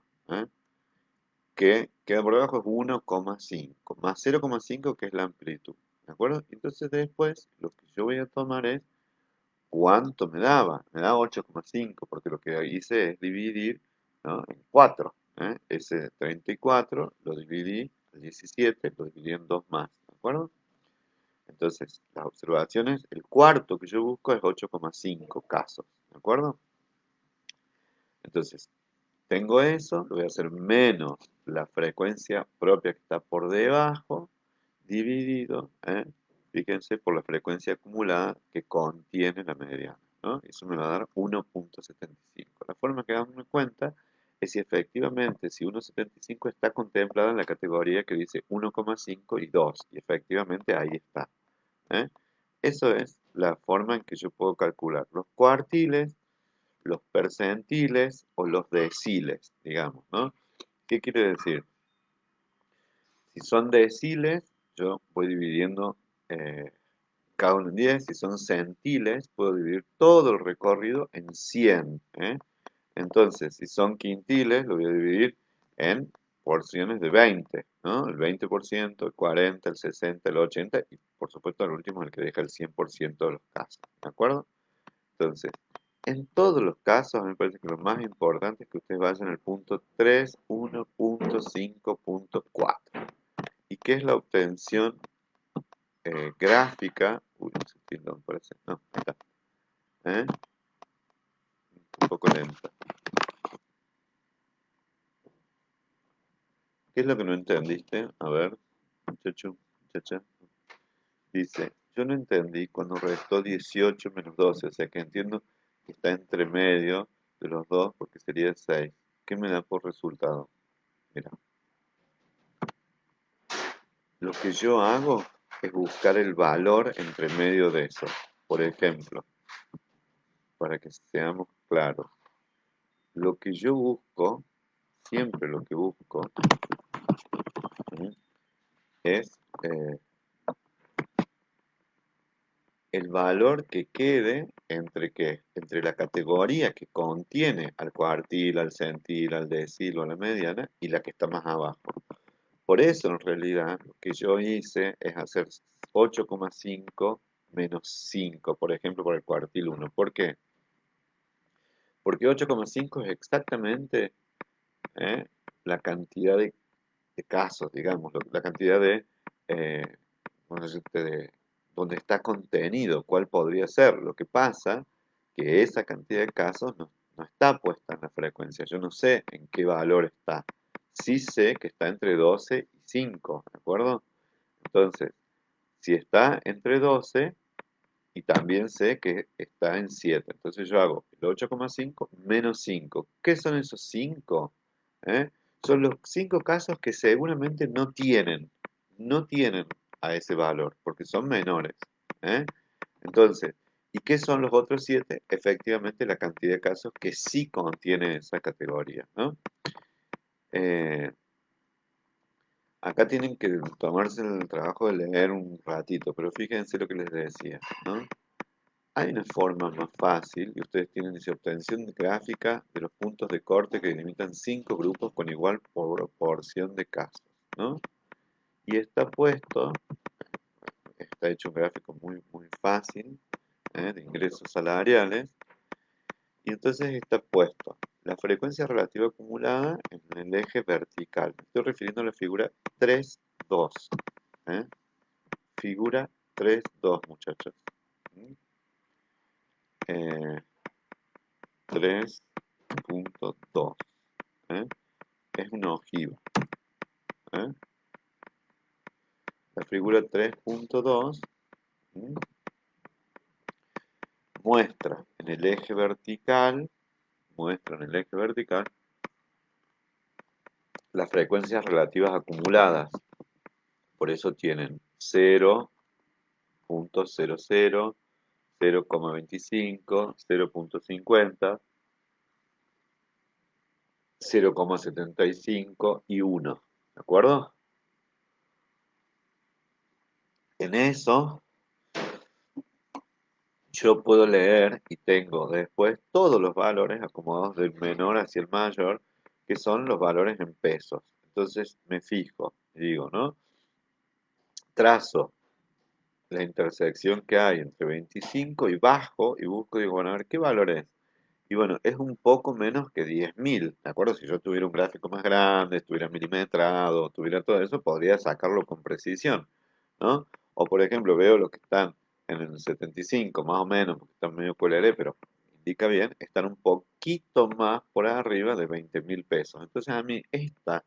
que queda por debajo es 1,5, más 0,5 que es la amplitud, ¿de acuerdo? Entonces después lo que yo voy a tomar es cuánto me da 8,5, porque lo que hice es dividir, ¿no? En 4, ese 34 lo dividí, el 17 lo dividí en 2 más, ¿de acuerdo? Entonces, las observaciones, el cuarto que yo busco es 8,5 casos, ¿de acuerdo? Entonces, tengo eso, lo voy a hacer menos la frecuencia propia que está por debajo, dividido, fíjense, por la frecuencia acumulada que contiene la mediana, ¿no? Eso me va a dar 1,75. La forma que darme cuenta es si efectivamente, si 1,75 está contemplada en la categoría que dice 1,5 y 2, y efectivamente ahí está. ¿eh? Eso es la forma en que yo puedo calcular los cuartiles, los percentiles o los deciles, digamos, ¿no? ¿Qué quiere decir? Si son deciles, yo voy dividiendo cada uno en 10. Si son centiles, puedo dividir todo el recorrido en 100. Entonces, si son quintiles, lo voy a dividir en porciones de 20, ¿no? El 20%, el 40, el 60, el 80 y por supuesto el último es el que deja el 100% de los casos, ¿de acuerdo? Entonces, en todos los casos, me parece que lo más importante es que ustedes vayan al punto 3.1.5.4. ¿Y qué es la obtención gráfica? Uy, no sé si no me parece. No, ahí está. ¿Eh? Un poco lenta. ¿Qué es lo que no entendiste? A ver, muchacho, muchacha. Dice, yo no entendí cuando restó 18 menos 12, o sea que entiendo que está entre medio de los dos porque sería 6. ¿Qué me da por resultado? Mira, lo que yo hago es buscar el valor entre medio de eso. Por ejemplo, para que seamos claros, lo que yo busco, siempre lo que busco, es el valor que quede entre qué, entre la categoría que contiene al cuartil, al centil, al decil o a la mediana y la que está más abajo. Por eso en realidad lo que yo hice es hacer 8,5 menos 5, por ejemplo, por el cuartil 1. ¿Por qué? Porque 8,5 es exactamente ¿eh? la cantidad de casos, digamos, la cantidad de, eh, ¿cómo decirte? De donde está contenido, cuál podría ser. Lo que pasa que esa cantidad de casos no está puesta en la frecuencia. Yo no sé en qué valor está. Sí sé que está entre 12 y 5, ¿de acuerdo? Entonces, si está entre 12, Y también sé que está en 7. Entonces yo hago el 8,5 menos 5. ¿Qué son esos 5? ¿Eh? Son los 5 casos que seguramente no tienen a ese valor, porque son menores. ¿Eh? Entonces, ¿y qué son los otros 7? Efectivamente, la cantidad de casos que sí contiene esa categoría, ¿no? Eh, Acá tienen que tomarse el trabajo de leer un ratito, pero fíjense lo que les decía, ¿no? Hay una forma más fácil, y ustedes tienen dice obtención gráfica de los puntos de corte que delimitan 5 grupos con igual proporción de casos, ¿no? Y está hecho un gráfico muy, muy fácil, de ingresos salariales, y entonces está puesto la frecuencia relativa acumulada en el eje vertical. Me estoy refiriendo a la figura 3,2. ¿eh? Figura 3,2, muchachos. ¿Mm? Eh, 3,2. ¿eh? Es una ojiva. ¿eh? La figura 3,2 muestra en el eje vertical, las frecuencias relativas acumuladas. Por eso tienen 0,00, 0,25, 0,50, 0,75 y 1. ¿De acuerdo? En eso yo puedo leer y tengo después todos los valores acomodados del menor hacia el mayor, que son los valores en pesos. Entonces me fijo y digo, ¿no? Trazo la intersección que hay entre 25 y bajo y busco, digo, bueno, a ver, ¿qué valor es? Y bueno, es un poco menos que 10.000, ¿de acuerdo? Si yo tuviera un gráfico más grande, estuviera milimetrado, tuviera todo eso, podría sacarlo con precisión, ¿no? O por ejemplo, veo los que están en el 75, más o menos, porque están medio cuelere, pero indica bien, están un poquito más por arriba de 20.000 pesos. Entonces a mí esta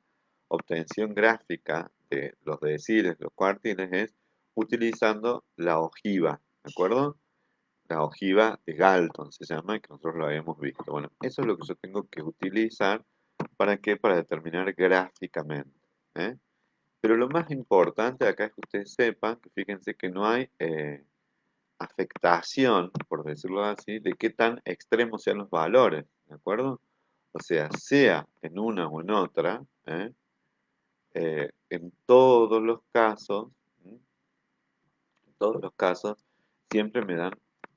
obtención gráfica de los deciles, los cuartiles, es utilizando la ojiva, ¿de acuerdo? La ojiva de Galton se llama, que nosotros lo habíamos visto. Bueno, eso es lo que yo tengo que utilizar. ¿Para qué? Para determinar gráficamente. ¿eh? Pero lo más importante acá es que ustedes sepan que fíjense que no hay afectación, por decirlo así, de qué tan extremos sean los valores, ¿de acuerdo? O sea en una o en otra, en todos los casos, en todos los casos, siempre me dan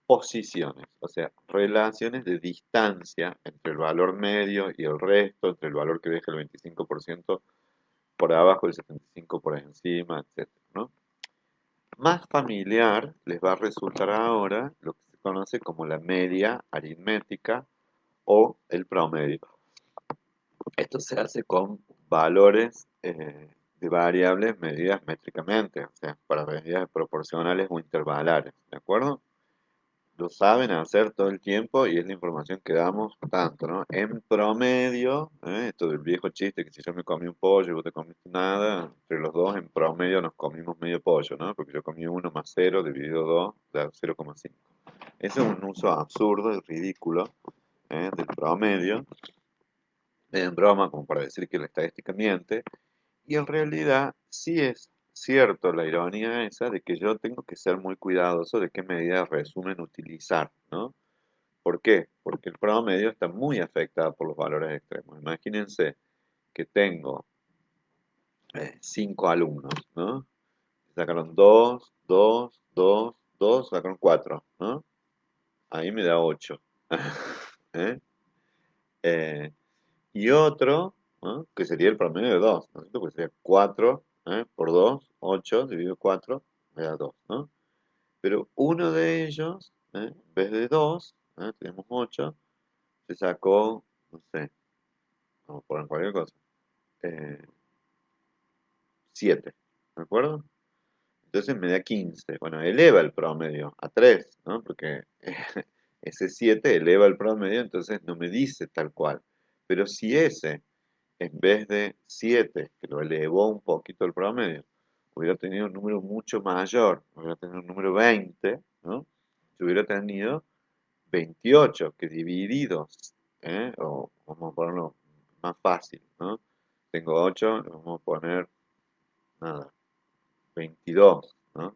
posiciones, o sea, relaciones de distancia entre el valor medio y el resto, entre el valor que deja el 25% por abajo y el 75% por encima, etcétera, ¿no? Más familiar les va a resultar ahora lo que se conoce como la media aritmética o el promedio. Esto se hace con valores de variables medidas métricamente, o sea, para medidas proporcionales o intervalares, ¿de acuerdo? Lo saben hacer todo el tiempo y es la información que damos tanto, ¿no? En promedio, esto del viejo chiste que si yo me comí un pollo y vos te comiste nada, entre los dos en promedio nos comimos medio pollo, ¿no? Porque yo comí 1 más 0 dividido 2 da 0,5. Ese es un uso absurdo y ridículo del promedio, en broma, como para decir que la estadística miente, y en realidad sí es cierto la ironía esa de que yo tengo que ser muy cuidadoso de qué medida de resumen utilizar, ¿no? ¿Por qué? Porque el promedio está muy afectado por los valores extremos. Imagínense que tengo 5 alumnos, ¿no? Sacaron 2, 2, 2, 2, sacaron 4, ¿no? Ahí me da 8. ¿Eh? Eh, y otro, ¿no? Que sería el promedio de 2, ¿no es cierto? Porque sería 4 por 2, 8 dividido 4, me da 2, ¿no? Pero uno de ellos, en vez de 2, tenemos 8, se sacó, no sé, vamos a poner cualquier cosa, 7, ¿de acuerdo? Entonces me da 15. Bueno, eleva el promedio a 3, ¿no? Porque ese 7 eleva el promedio, entonces no me dice tal cual. Pero si ese, en vez de 7, que lo elevó un poquito el promedio, hubiera tenido un número mucho mayor, hubiera tenido un número 20, ¿no? yo hubiera tenido 28 que divididos, o vamos a ponerlo más fácil, ¿no? Tengo 8, vamos a poner, nada, 22, ¿no?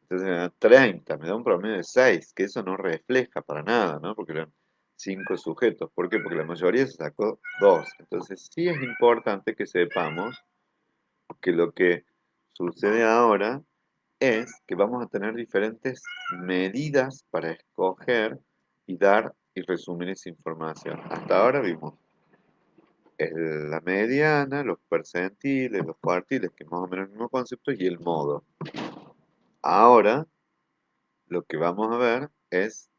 Entonces me da 30, me da un promedio de 6, que eso no refleja para nada, ¿no? Porque eran 5 sujetos. ¿Por qué? Porque la mayoría se sacó 2. Entonces sí es importante que sepamos que lo que sucede ahora es que vamos a tener diferentes medidas para escoger y dar y resumir esa información. Hasta ahora vimos la mediana, los percentiles, los cuartiles, que es más o menos el mismo concepto, y el modo. Ahora lo que vamos a ver es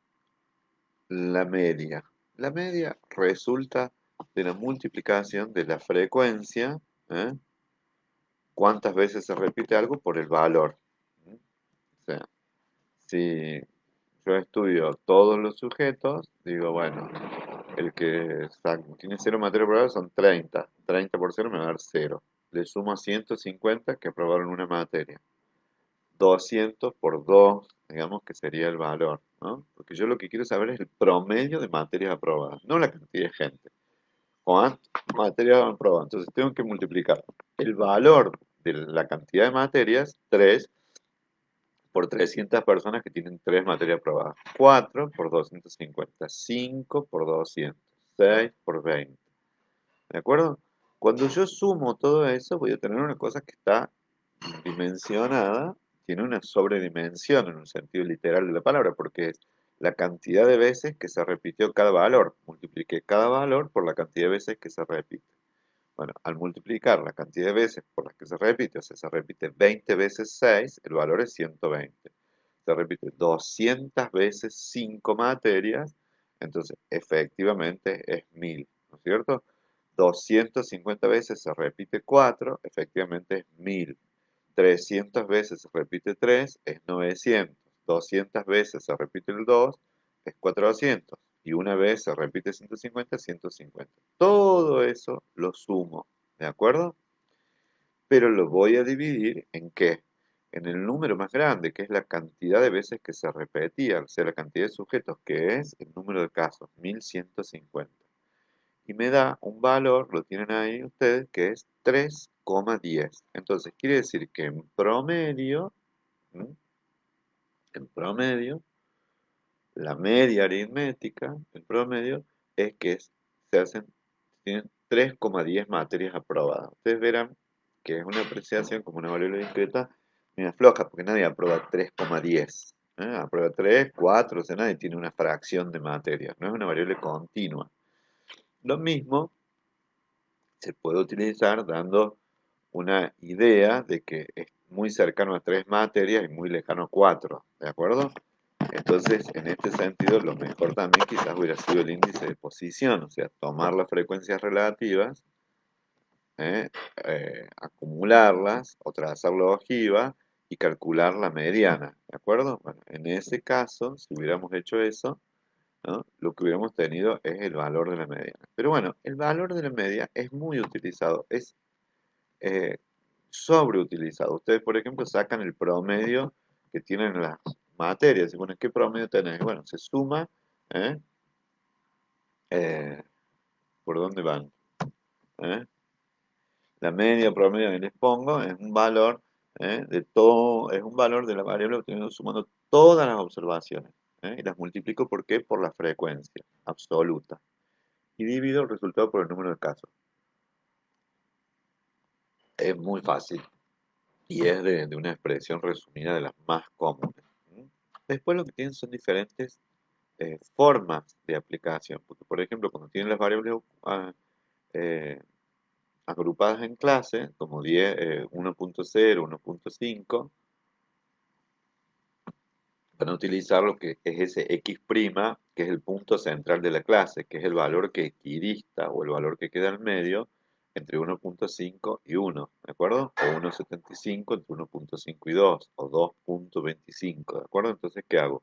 la media. La media resulta de la multiplicación de la frecuencia, ¿eh? Cuántas veces se repite algo por el valor. O sea, si yo estudio todos los sujetos, digo, bueno, el que tiene 0 materia probada son 30. 30 por 0 me va a dar 0. Le sumo a 150 que aprobaron una materia. 200 por 2, digamos que sería el valor, ¿no? Porque yo lo que quiero saber es el promedio de materias aprobadas, no la cantidad de gente. ¿Cuántas materias aprobadas? Entonces tengo que multiplicar el valor de la cantidad de materias, 3, por 300 personas que tienen 3 materias aprobadas. 4 por 250, 5 por 200, 6 por 20. ¿De acuerdo? Cuando yo sumo todo eso, voy a tener una cosa que está dimensionada, tiene una sobredimensión en un sentido literal de la palabra, porque es la cantidad de veces que se repitió cada valor. Multipliqué cada valor por la cantidad de veces que se repite. Bueno, al multiplicar la cantidad de veces por las que se repite, o sea, se repite 20 veces 6, el valor es 120. Se repite 200 veces 5 materias, entonces efectivamente es 1000, ¿no es cierto? 250 veces se repite 4, efectivamente es 1000. 300 veces se repite 3, es 900. 200 veces se repite el 2, es 400. Y una vez se repite 150, 150. Todo eso lo sumo, ¿de acuerdo? Pero lo voy a dividir ¿en qué? En el número más grande, que es la cantidad de veces que se repetía, o sea, la cantidad de sujetos, que es el número de casos, 1150. Y me da un valor, lo tienen ahí ustedes, que es 3,10. Entonces, quiere decir que en promedio, ¿m? En promedio, la media aritmética, el promedio, es que se hacen, tienen 3,10 materias aprobadas. Ustedes verán que es una apreciación como una variable discreta media floja, porque nadie aprueba 3,10. Aprueba 3, 4, o sea, nadie tiene una fracción de materias, no es una variable continua. Lo mismo se puede utilizar dando una idea de que es muy cercano a 3 materias y muy lejano a 4, ¿de acuerdo? Entonces, en este sentido, lo mejor también quizás hubiera sido el índice de posición, o sea, tomar las frecuencias relativas, ¿eh? Acumularlas o trazar la ojiva y calcular la mediana, ¿de acuerdo? Bueno, en ese caso, si hubiéramos hecho eso, ¿no? Lo que hubiéramos tenido es el valor de la mediana. Pero bueno, el valor de la media es muy utilizado, es eh, sobreutilizado. Ustedes, por ejemplo, sacan el promedio que tienen las materias. Y bueno, ¿qué promedio tenés? Bueno, se suma, ¿eh? Eh, ¿Por dónde van? ¿Eh? La media promedio que les pongo es un valor, de todo, es un valor de la variable obtenido sumando todas las observaciones. Y las multiplico ¿por qué? Por la frecuencia absoluta. Y divido el resultado por el número de casos. Es muy fácil. Y es de una expresión resumida de las más comunes. Después lo que tienen son diferentes formas de aplicación. Porque, por ejemplo, cuando tienen las variables eh, agrupadas en clase, como 10, 1.0, 1.5, van a utilizar lo que es ese x', que es el punto central de la clase, que es el valor que equidista o el valor que queda en medio entre 1.5 y 1, ¿de acuerdo? O 1.75 entre 1.5 y 2, o 2.25, ¿de acuerdo? Entonces, ¿qué hago?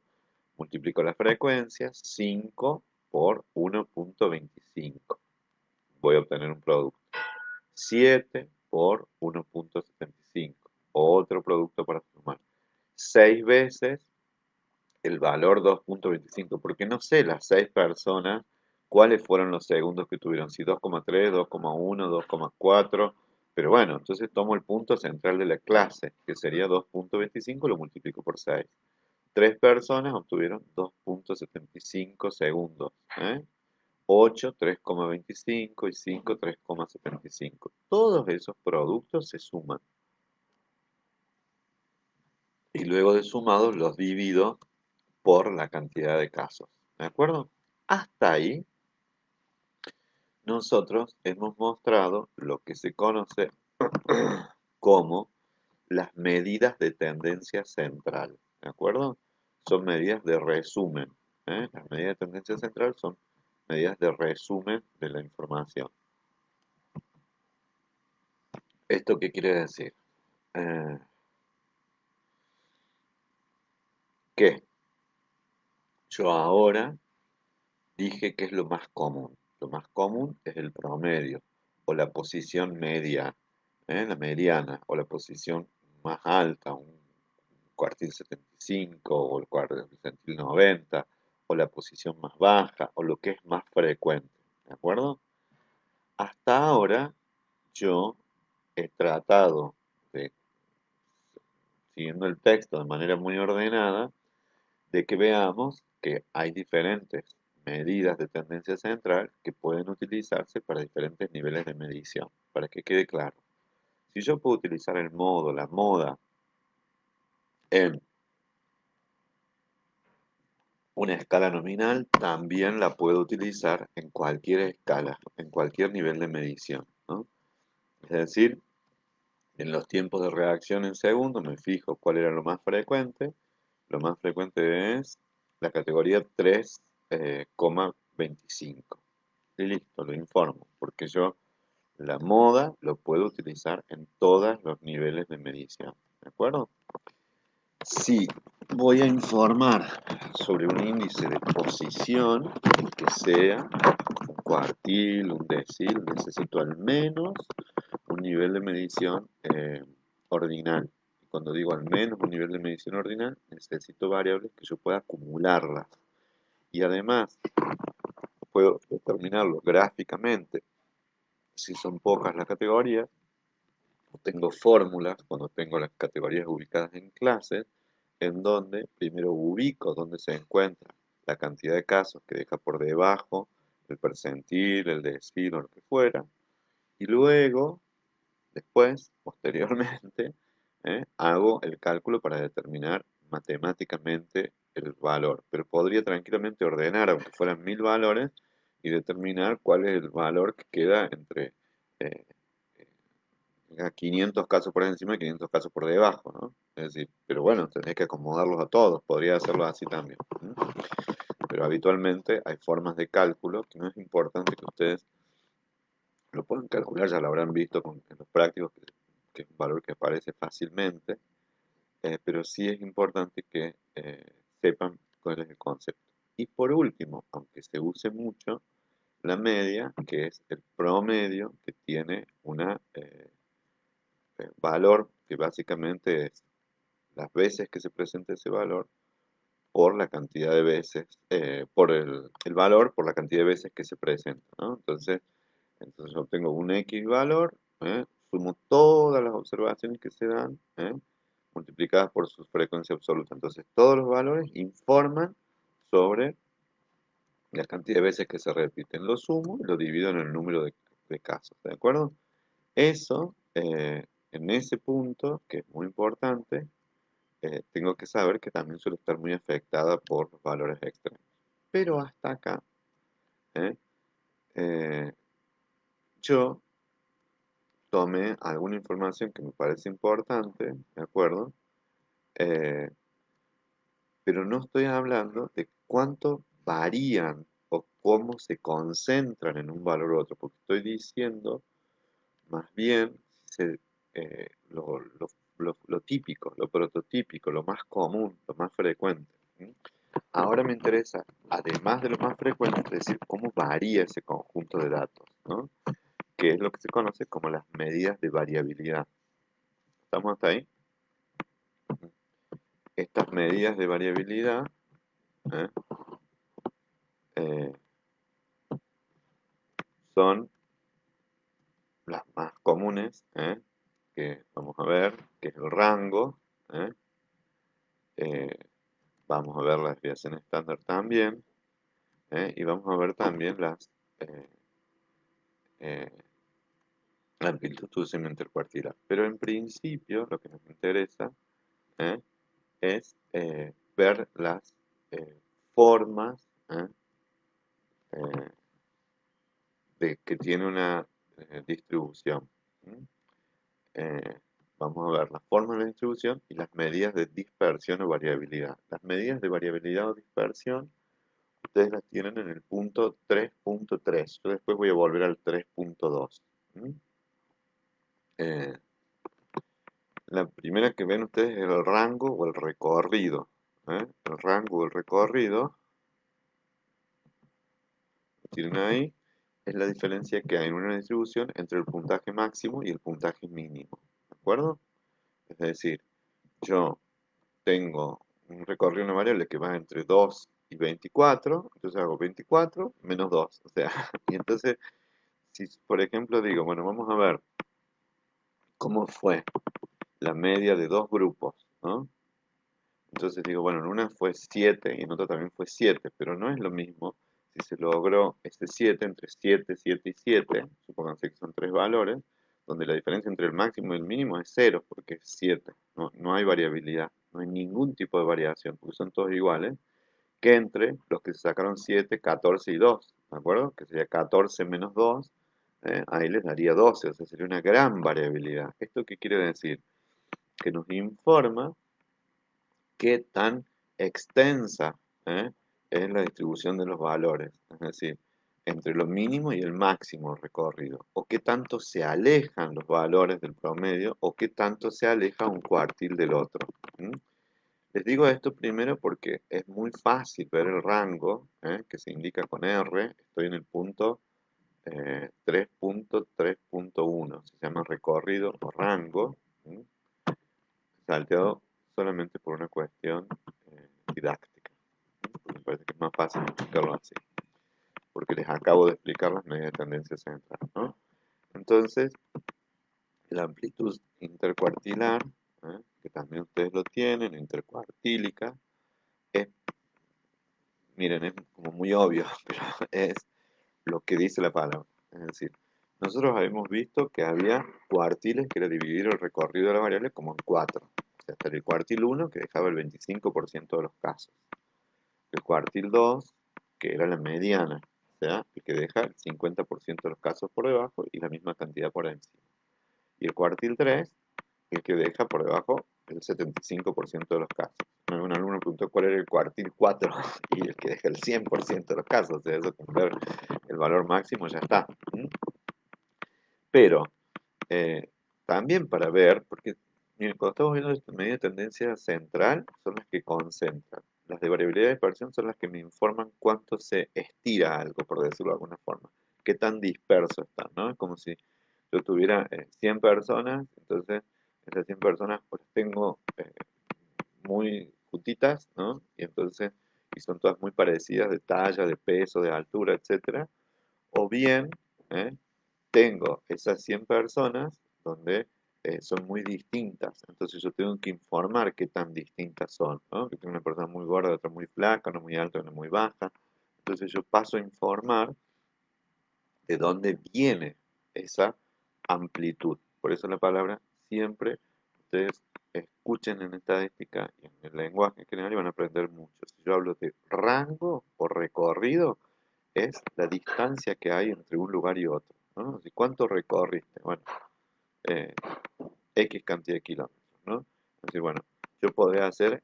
Multiplico las frecuencias, 5 por 1.25. Voy a obtener un producto. 7 por 1.75. Otro producto para sumar. 6 veces el valor 2.25, porque no sé las 6 personas cuáles fueron los segundos que tuvieron, si 2,3, 2,1, 2,4, pero bueno, entonces tomo el punto central de la clase, que sería 2.25, lo multiplico por 6. 3 personas obtuvieron 2.75 segundos, ¿eh? 8, 3,25 y 5, 3,75. Todos esos productos se suman y luego de sumados los divido por la cantidad de casos. ¿De acuerdo? Hasta ahí nosotros hemos mostrado lo que se conoce como las medidas de tendencia central. ¿De acuerdo? Son medidas de resumen. Las medidas de tendencia central son medidas de resumen de la información. ¿Esto qué quiere decir? Eh, que yo ahora dije que es lo más común. Lo más común es el promedio o la posición media, la mediana o la posición más alta, un cuartil 75 o el cuartil 90 o la posición más baja o lo que es más frecuente. ¿De acuerdo? Hasta ahora yo he tratado de, siguiendo el texto de manera muy ordenada, de que veamos que hay diferentes medidas de tendencia central que pueden utilizarse para diferentes niveles de medición, para que quede claro. Si yo puedo utilizar el modo, la moda, en una escala nominal, también la puedo utilizar en cualquier escala, en cualquier nivel de medición, ¿no? Es decir, en los tiempos de reacción en segundos me fijo cuál era lo más frecuente. Lo más frecuente es la categoría 3,25. Y listo, lo informo, porque yo la moda lo puedo utilizar en todos los niveles de medición. ¿De acuerdo? Si voy a informar sobre un índice de posición, el que sea un cuartil, un decil, necesito al menos un nivel de medición ordinal. Y cuando digo al menos un nivel de medición ordinal, necesito variables que yo pueda acumularlas. Y además, puedo determinarlo gráficamente si son pocas las categorías. Tengo fórmulas cuando tengo las categorías ubicadas en clases, en donde primero ubico dónde se encuentra la cantidad de casos que deja por debajo el percentil, el decil o lo que fuera, y luego, después, posteriormente, hago el cálculo para determinar matemáticamente el valor, pero podría tranquilamente ordenar, aunque fueran 1000 valores, y determinar cuál es el valor que queda entre eh, 500 casos por encima y 500 casos por debajo, ¿no? Es decir, pero bueno, tenés que acomodarlos a todos, podría hacerlo así también. Pero habitualmente hay formas de cálculo que no es importante que ustedes lo puedan calcular, ya lo habrán visto en los prácticos, que es un valor que aparece fácilmente, pero sí es importante que sepan cuál es el concepto. Y por último, aunque se use mucho, la media, que es el promedio que tiene una valor que básicamente es las veces que se presenta ese valor por la cantidad de veces, por el valor por la cantidad de veces que se presenta, ¿no? Entonces obtengo un X valor, sumo todas las observaciones que se dan, multiplicadas por su frecuencia absoluta. Entonces todos los valores informan sobre la cantidad de veces que se repiten. Lo sumo y lo divido en el número de casos, ¿de acuerdo? Eso, en ese punto, que es muy importante, tengo que saber que también suele estar muy afectada por los valores extremos. Pero hasta acá, ¿eh? Eh, yo tomé alguna información que me parece importante, ¿de acuerdo? Eh, pero no estoy hablando de cuánto varían o cómo se concentran en un valor u otro, porque estoy diciendo más bien lo típico, lo prototípico, lo más común, lo más frecuente. ¿Sí? Ahora me interesa, además de lo más frecuente, es decir, cómo varía ese conjunto de datos, ¿no? Que es lo que se conoce como las medidas de variabilidad. ¿Estamos hasta ahí? Estas medidas de variabilidad ¿eh? Eh, son las más comunes, que vamos a ver, que es el rango, ¿eh? Eh, vamos a ver la desviación estándar también, y vamos a ver también eh, eh, la amplitud semi-intercuartilar. Pero en principio lo que nos interesa, ¿eh? es ver las formas, eh, de que tiene una distribución. ¿Mm? Eh, vamos a ver las formas de la distribución y las medidas de dispersión o variabilidad. Las medidas de variabilidad o dispersión ustedes las tienen en el punto 3.3. Yo después voy a volver al 3.2. ¿Mm? Eh, la primera que ven ustedes es el rango o el recorrido. El rango o el recorrido, lo tienen ahí, es la diferencia que hay en una distribución entre el puntaje máximo y el puntaje mínimo. ¿De acuerdo? Es decir, yo tengo un recorrido de una variable que va entre 2 y 24, entonces hago 24 menos 2. O sea, y entonces, si por ejemplo digo, bueno, vamos a ver cómo fue la media de dos grupos, ¿no? Entonces digo, bueno, en una fue 7 y en otra también fue 7, pero no es lo mismo si se logró este 7 entre 7, 7 y 7, supónganse que son tres valores, donde la diferencia entre el máximo y el mínimo es 0, porque es 7, no hay variabilidad, no hay ningún tipo de variación, porque son todos iguales, que entre los que se sacaron 7, 14 y 2, ¿de acuerdo? Que sería 14 menos 2, ahí les daría 12, o sea, sería una gran variabilidad. ¿Esto qué quiere decir? Que nos informa qué tan extensa, es la distribución de los valores, es decir, entre lo mínimo y el máximo recorrido, o qué tanto se alejan los valores del promedio, o qué tanto se aleja un cuartil del otro. Les digo esto primero porque es muy fácil ver el rango, que se indica con R. Estoy en el punto 3.3.1, se llama recorrido o rango, salteado solamente por una cuestión didáctica. Me parece que es más fácil explicarlo así, porque les acabo de explicar las medidas de tendencia central, ¿no? Entonces, la amplitud intercuartilar, que también ustedes lo tienen, intercuartílica, es, miren, es como muy obvio, pero es lo que dice la palabra. Es decir, nosotros habíamos visto que había cuartiles que era dividir el recorrido de la variable como en cuatro. O sea, hasta el cuartil 1 que dejaba el 25% de los casos. El cuartil 2 que era la mediana, o sea, el que deja el 50% de los casos por debajo y la misma cantidad por encima. Y el cuartil 3 el que deja por debajo el 75% de los casos. Un alumno preguntó cuál era el cuartil 4 y el que deja el 100% de los casos. O sea, eso con ver el valor máximo ya está. Pero también para ver, porque miren, cuando estamos viendo esta medida de tendencia central, son las que concentran. Las de variabilidad de dispersión son las que me informan cuánto se estira algo, por decirlo de alguna forma. Qué tan disperso está, ¿no? Es como si yo tuviera 100 personas, entonces esas 100 personas pues tengo muy juntitas, ¿no? Y entonces, y son todas muy parecidas de talla, de peso, de altura, etcétera. O bien, ¿eh? tengo esas 100 personas donde son muy distintas. Entonces yo tengo que informar qué tan distintas son, ¿no? Que tengo una persona muy gorda, otra muy flaca, una muy alta, una muy baja. Entonces yo paso a informar de dónde viene esa amplitud. Por eso la palabra siempre, ustedes escuchen en estadística y en el lenguaje en general y van a aprender mucho. Si yo hablo de rango o recorrido, es la distancia que hay entre un lugar y otro, ¿no? ¿Cuánto recorriste? Bueno, eh, X cantidad de kilómetros, ¿no? Es decir, bueno, yo podría hacer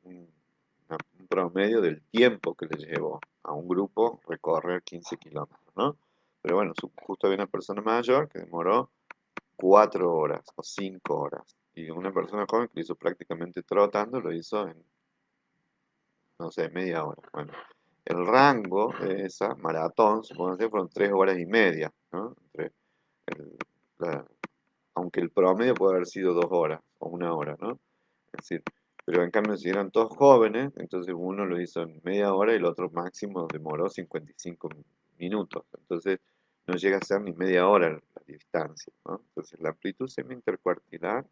un, un promedio del tiempo que le llevó a un grupo recorrer 15 kilómetros, ¿no? Pero bueno, justo había una persona mayor que demoró 4 horas o 5 horas. Y una persona joven que lo hizo prácticamente trotando, lo hizo en, no sé, media hora. Bueno, el rango de esa maratón, supongo que fueron 3 horas y media, ¿no? El- la- aunque el promedio puede haber sido 2 horas o 1 hora, ¿no? Es decir, Pero en cambio, si eran todos jóvenes, entonces uno lo hizo en media hora y el otro máximo demoró 55 minutos. Entonces no llega a ser ni media hora la distancia, ¿no? Entonces la amplitud semi-intercuartilar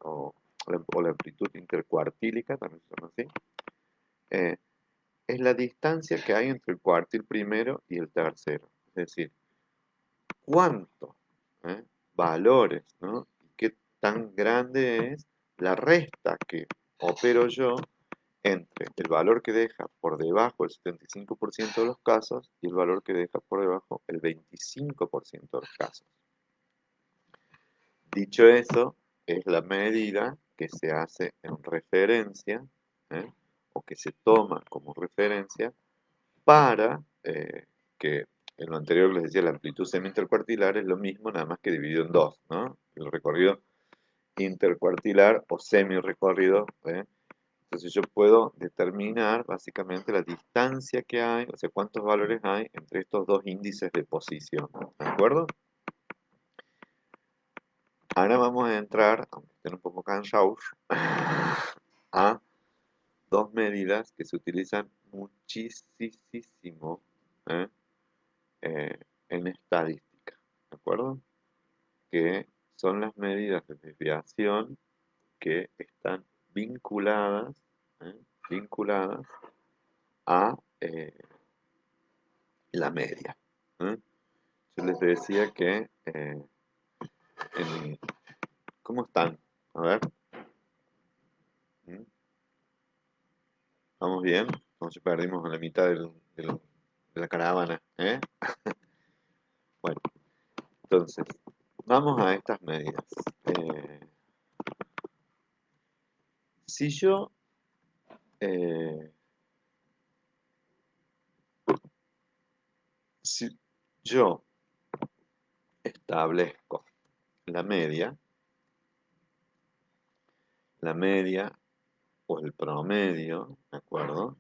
o la amplitud intercuartílica, también se llama así, eh, es la distancia que hay entre el cuartil primero y el tercero. Es decir, cuántos valores, ¿no? Y qué tan grande es la resta que opero yo entre el valor que deja por debajo el 75% de los casos y el valor que deja por debajo el 25% de los casos. Dicho eso, es la medida que se hace en referencia, ¿eh? O que se toma como referencia para que en lo anterior les decía la amplitud semi-intercuartilar es lo mismo, nada más que dividido en dos, ¿no? El recorrido intercuartilar o semi-recorrido, ¿eh? Entonces yo puedo determinar básicamente la distancia que hay, o sea, cuántos valores hay entre estos dos índices de posición, ¿de acuerdo? Ahora vamos a entrar, aunque estén un poco cansados, a dos medidas que se utilizan muchísimo, ¿eh? eh, en estadística, ¿de acuerdo? Que son las medidas de desviación que están vinculadas, ¿eh? Vinculadas a la media, ¿eh? Yo les decía que, ¿cómo están? A ver, ¿mm? ¿Vamos bien? ¿Cómo si perdimos en la mitad de la caravana? ¿Eh? Bueno, entonces, vamos a estas medidas. Eh, si yo eh, si yo establezco la media o el promedio, ¿de acuerdo?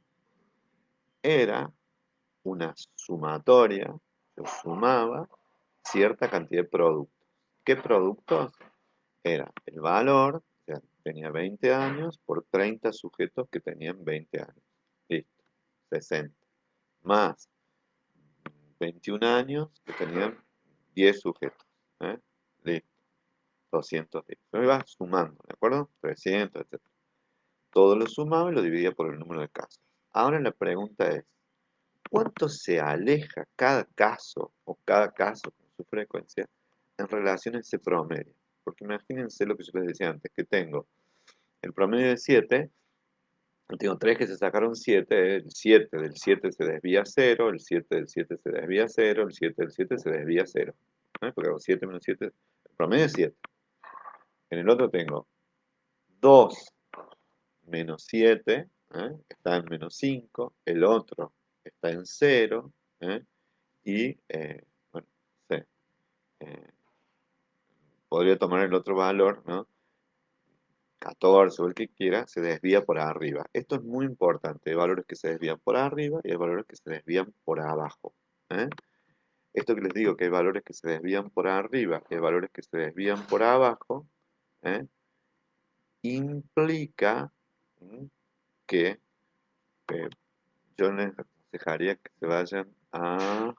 Era una sumatoria, yo sumaba cierta cantidad de productos. ¿Qué productos? Era el valor, o sea, tenía 20 años por 30 sujetos que tenían 20 años. Listo, 60. Más 21 años que tenían 10 sujetos. ¿Eh? Listo, 210. Yo iba sumando, ¿de acuerdo? 300, etc. Todo lo sumaba y lo dividía por el número de casos. Ahora la pregunta es, ¿cuánto se aleja cada caso o cada caso con su frecuencia en relación a ese promedio? Porque imagínense lo que yo les decía antes, que tengo el promedio de 7, tengo 3 que se sacaron 7, el 7 del 7 se desvía a 0, el 7 del 7 se desvía a 0, el 7 del 7 se desvía a 0. Porque hago 7 menos 7, el promedio es 7. En el otro tengo 2 menos 7, está en menos 5, el otro está en 0, y, bueno, sí, eh, podría tomar el otro valor, ¿no? 14 o el que quiera, se desvía por arriba. Esto es muy importante, hay valores que se desvían por arriba y hay valores que se desvían por abajo. ¿Eh? Esto que les digo, que hay valores que se desvían por arriba y hay valores que se desvían por abajo, ¿eh? Implica que yo les aconsejaría que se vayan a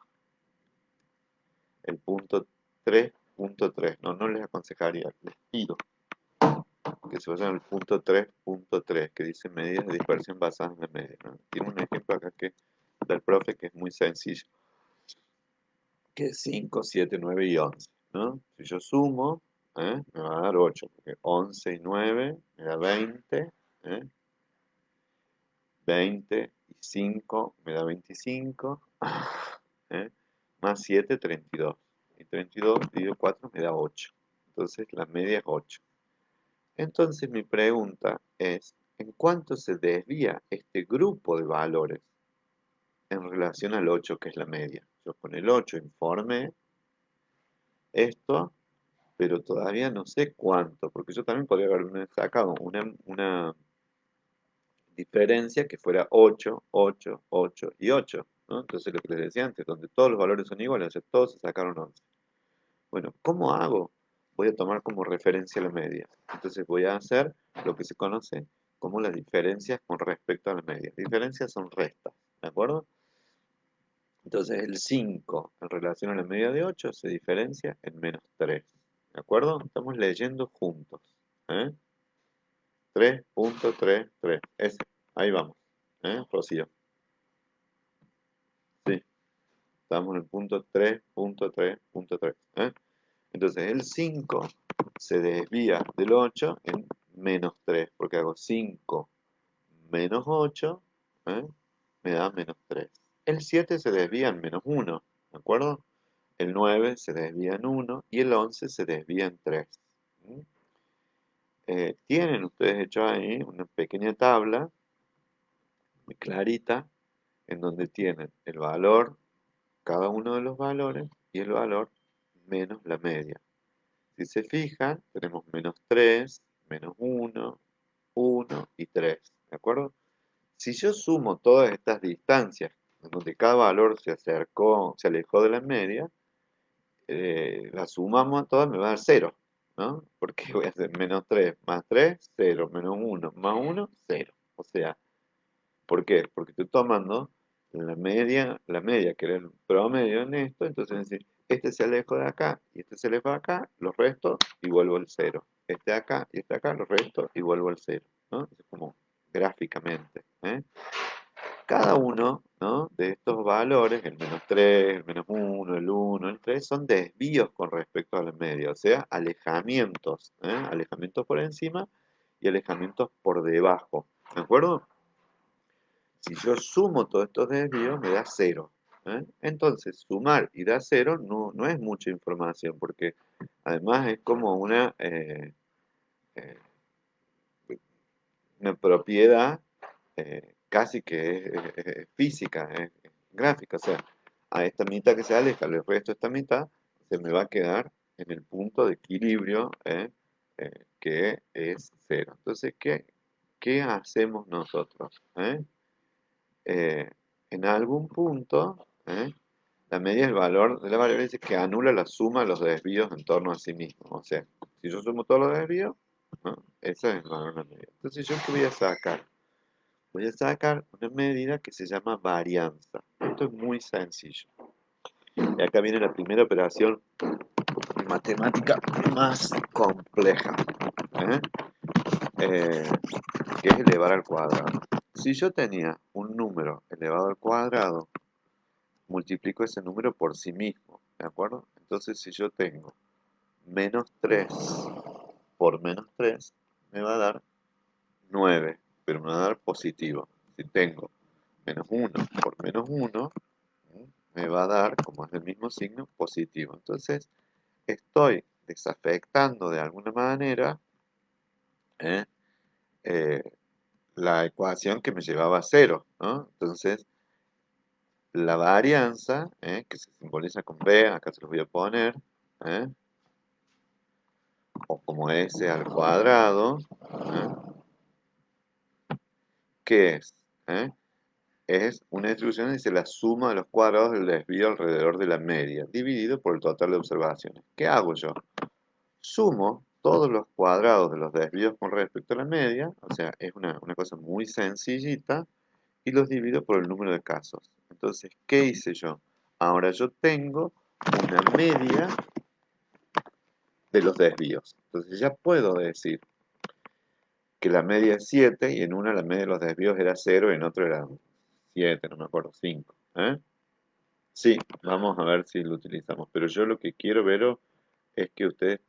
el punto 3.3. No, no les aconsejaría, les pido que se vayan al punto 3.3, que dice medidas de dispersión basadas en la media, ¿no? Tiene un ejemplo acá del profe que es muy sencillo, que es 5, 7, 9 y 11, ¿no? Si yo sumo, me va a dar 8, porque 11 y 9 me da 20, ¿eh? 20 y 5 me da 25, ¿eh? Más 7, 32. Y 32 dividido 4 me da 8. Entonces la media es 8. Entonces mi pregunta es, ¿en cuánto se desvía este grupo de valores en relación al 8 que es la media? Yo con el 8 informé esto, pero todavía no sé cuánto, porque yo también podría haberme sacado una diferencia que fuera 8, 8, 8 y 8, ¿no? Entonces lo que les decía antes, donde todos los valores son iguales, o sea, todos se sacaron 11. Bueno, ¿cómo hago? Voy a tomar como referencia la media. Entonces voy a hacer lo que se conoce como las diferencias con respecto a la media. Diferencias son restas, ¿de acuerdo? Entonces el 5 en relación a la media de 8 se diferencia en -3, ¿de acuerdo? Estamos leyendo juntos, ¿eh? 3.33, ese, ahí vamos, Rocío, sí, estamos en el punto 3.3.3, Entonces el 5 se desvía del 8 en -3, porque hago 5 menos 8, ¿eh? Me da -3. El 7 se desvía en -1, ¿de acuerdo? El 9 se desvía en 1 y el 11 se desvía en 3. ¿Mm? Tienen ustedes hecho ahí una pequeña tabla muy clarita en donde tienen el valor, cada uno de los valores y el valor menos la media. Si se fijan, tenemos -3, -1, 1 y 3, ¿de acuerdo? Si yo sumo todas estas distancias, en donde cada valor se acercó, se alejó de la media, las sumamos a todas, me va a dar 0, ¿no? Porque voy a hacer -3 más 3, 0, -1 más 1, 0. O sea, ¿por qué? Porque estoy tomando la media que era el promedio en esto, entonces es decir, este se alejó de acá y este se alejó de acá, los resto y vuelvo al 0. Este de acá y este de acá, los resto y vuelvo al 0, ¿no? Es como gráficamente, ¿eh? Cada uno, ¿no?, de estos valores, el -3, el -1, el 1, el 3, son desvíos con respecto a la media, o sea, alejamientos, alejamientos por encima y alejamientos por debajo, ¿de acuerdo? Si yo sumo todos estos desvíos, me da 0. Entonces, sumar y dar 0 no es mucha información, porque además es como eh, una propiedad casi que es física, es gráfica. O sea, a esta mitad que se aleja, el resto de esta mitad, se me va a quedar en el punto de equilibrio que es 0. Entonces, ¿qué hacemos nosotros? Eh, en algún punto, la media es el valor de la variable que anula la suma de los desvíos en torno a sí mismo. O sea, si yo sumo todos los desvíos, ¿no?, ese es el valor de la media. Entonces, ¿yo qué voy a sacar? Voy a sacar una medida que se llama varianza. Esto es muy sencillo. Y acá viene la primera operación matemática más compleja, ¿eh? Eh, que es elevar al cuadrado. Si yo tenía un número elevado al cuadrado, multiplico ese número por sí mismo, ¿de acuerdo? Entonces, si yo tengo -3 por -3, me va a dar 9, pero me va a dar positivo. Si tengo -1 por -1, me va a dar, como es el mismo signo, positivo. Entonces, estoy desafectando de alguna manera ¿eh? Eh, la ecuación que me llevaba a 0, ¿no? Entonces, la varianza, que se simboliza con B, acá se los voy a poner, ¿eh?, o como S al cuadrado, ¿qué es? Es una distribución que dice la suma de los cuadrados del desvío alrededor de la media, dividido por el total de observaciones. ¿Qué hago yo? Sumo todos los cuadrados de los desvíos con respecto a la media, o sea, es una cosa muy sencillita, y los divido por el número de casos. Entonces, ¿qué hice yo? Ahora yo tengo una media de los desvíos. Entonces ya puedo decir que la media es 7 y en una la media de los desvíos era 0 y en otro era 7, no me acuerdo, 5. Sí, vamos a ver si lo utilizamos. Pero yo lo que quiero ver es que ustedes